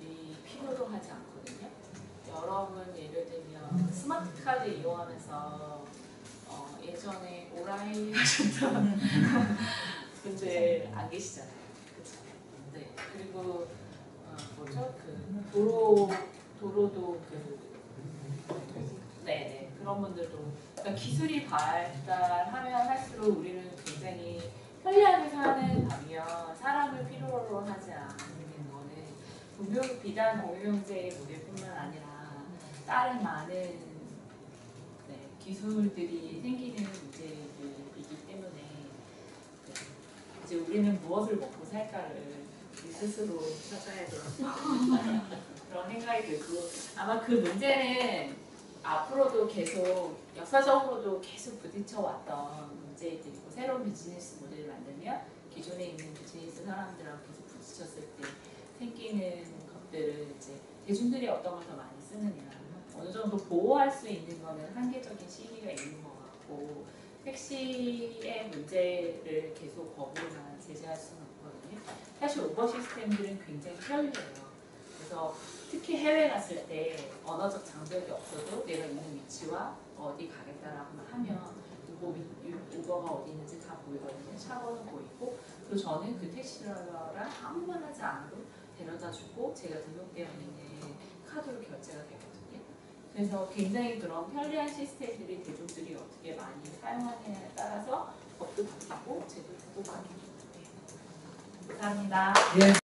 이 필요로 하지 않거든요. 여러분 예를 들면 스마트 카드 이용하면서 예전에 오라이 하셨던 분들 안 계시잖아요. 그렇죠? 네. 그리고 뭐죠? 그 도로도 네네 그런 분들도 그러니까 기술이 발달하면 할수록 우리는 굉장히 편리하게 사는 반면 사람을 필요로 하지 않는 거는 비단 공유경제의 문제뿐만 아니라 다른 많은 기술들이 생기는 문제이기 때문에 이제 우리는 무엇을 먹고 살까를 우리 스스로 찾아야 되는 그런 생각이 들고 아마 그 문제는 앞으로도 계속 역사적으로도 계속 부딪혀 왔던 문제들이고 새로운 비즈니스 모델을 만들면 기존에 있는 비즈니스 사람들하고 계속 부딪혔을 때 생기는 것들을 이제 대중들이 어떤 걸 더 많이 쓰느냐 어느 정도 보호할 수 있는 거는 한계적인 시기가 있는 것 같고 택시의 문제를 계속 법으로만 제재할 수는 없거든요. 사실 우버 시스템들은 굉장히 편리해요. 그래서 특히 해외 갔을 때 언어적 장벽이 없어도 내가 있는 위치와 어디 가겠다라고만 하면 우버가 어디 있는지 다 보이거든요. 차번호 보이고 그리고 저는 그 택시 드라이버랑 아무 말 하지 않아도 데려다주고 제가 등록되어 있는 카드로 결제가 되거든요. 그래서 굉장히 그런 편리한 시스템들이 대중들이 어떻게 많이 사용하느냐에 따라서 법도 바뀌고 제도도 바뀌고 감사합니다. 예.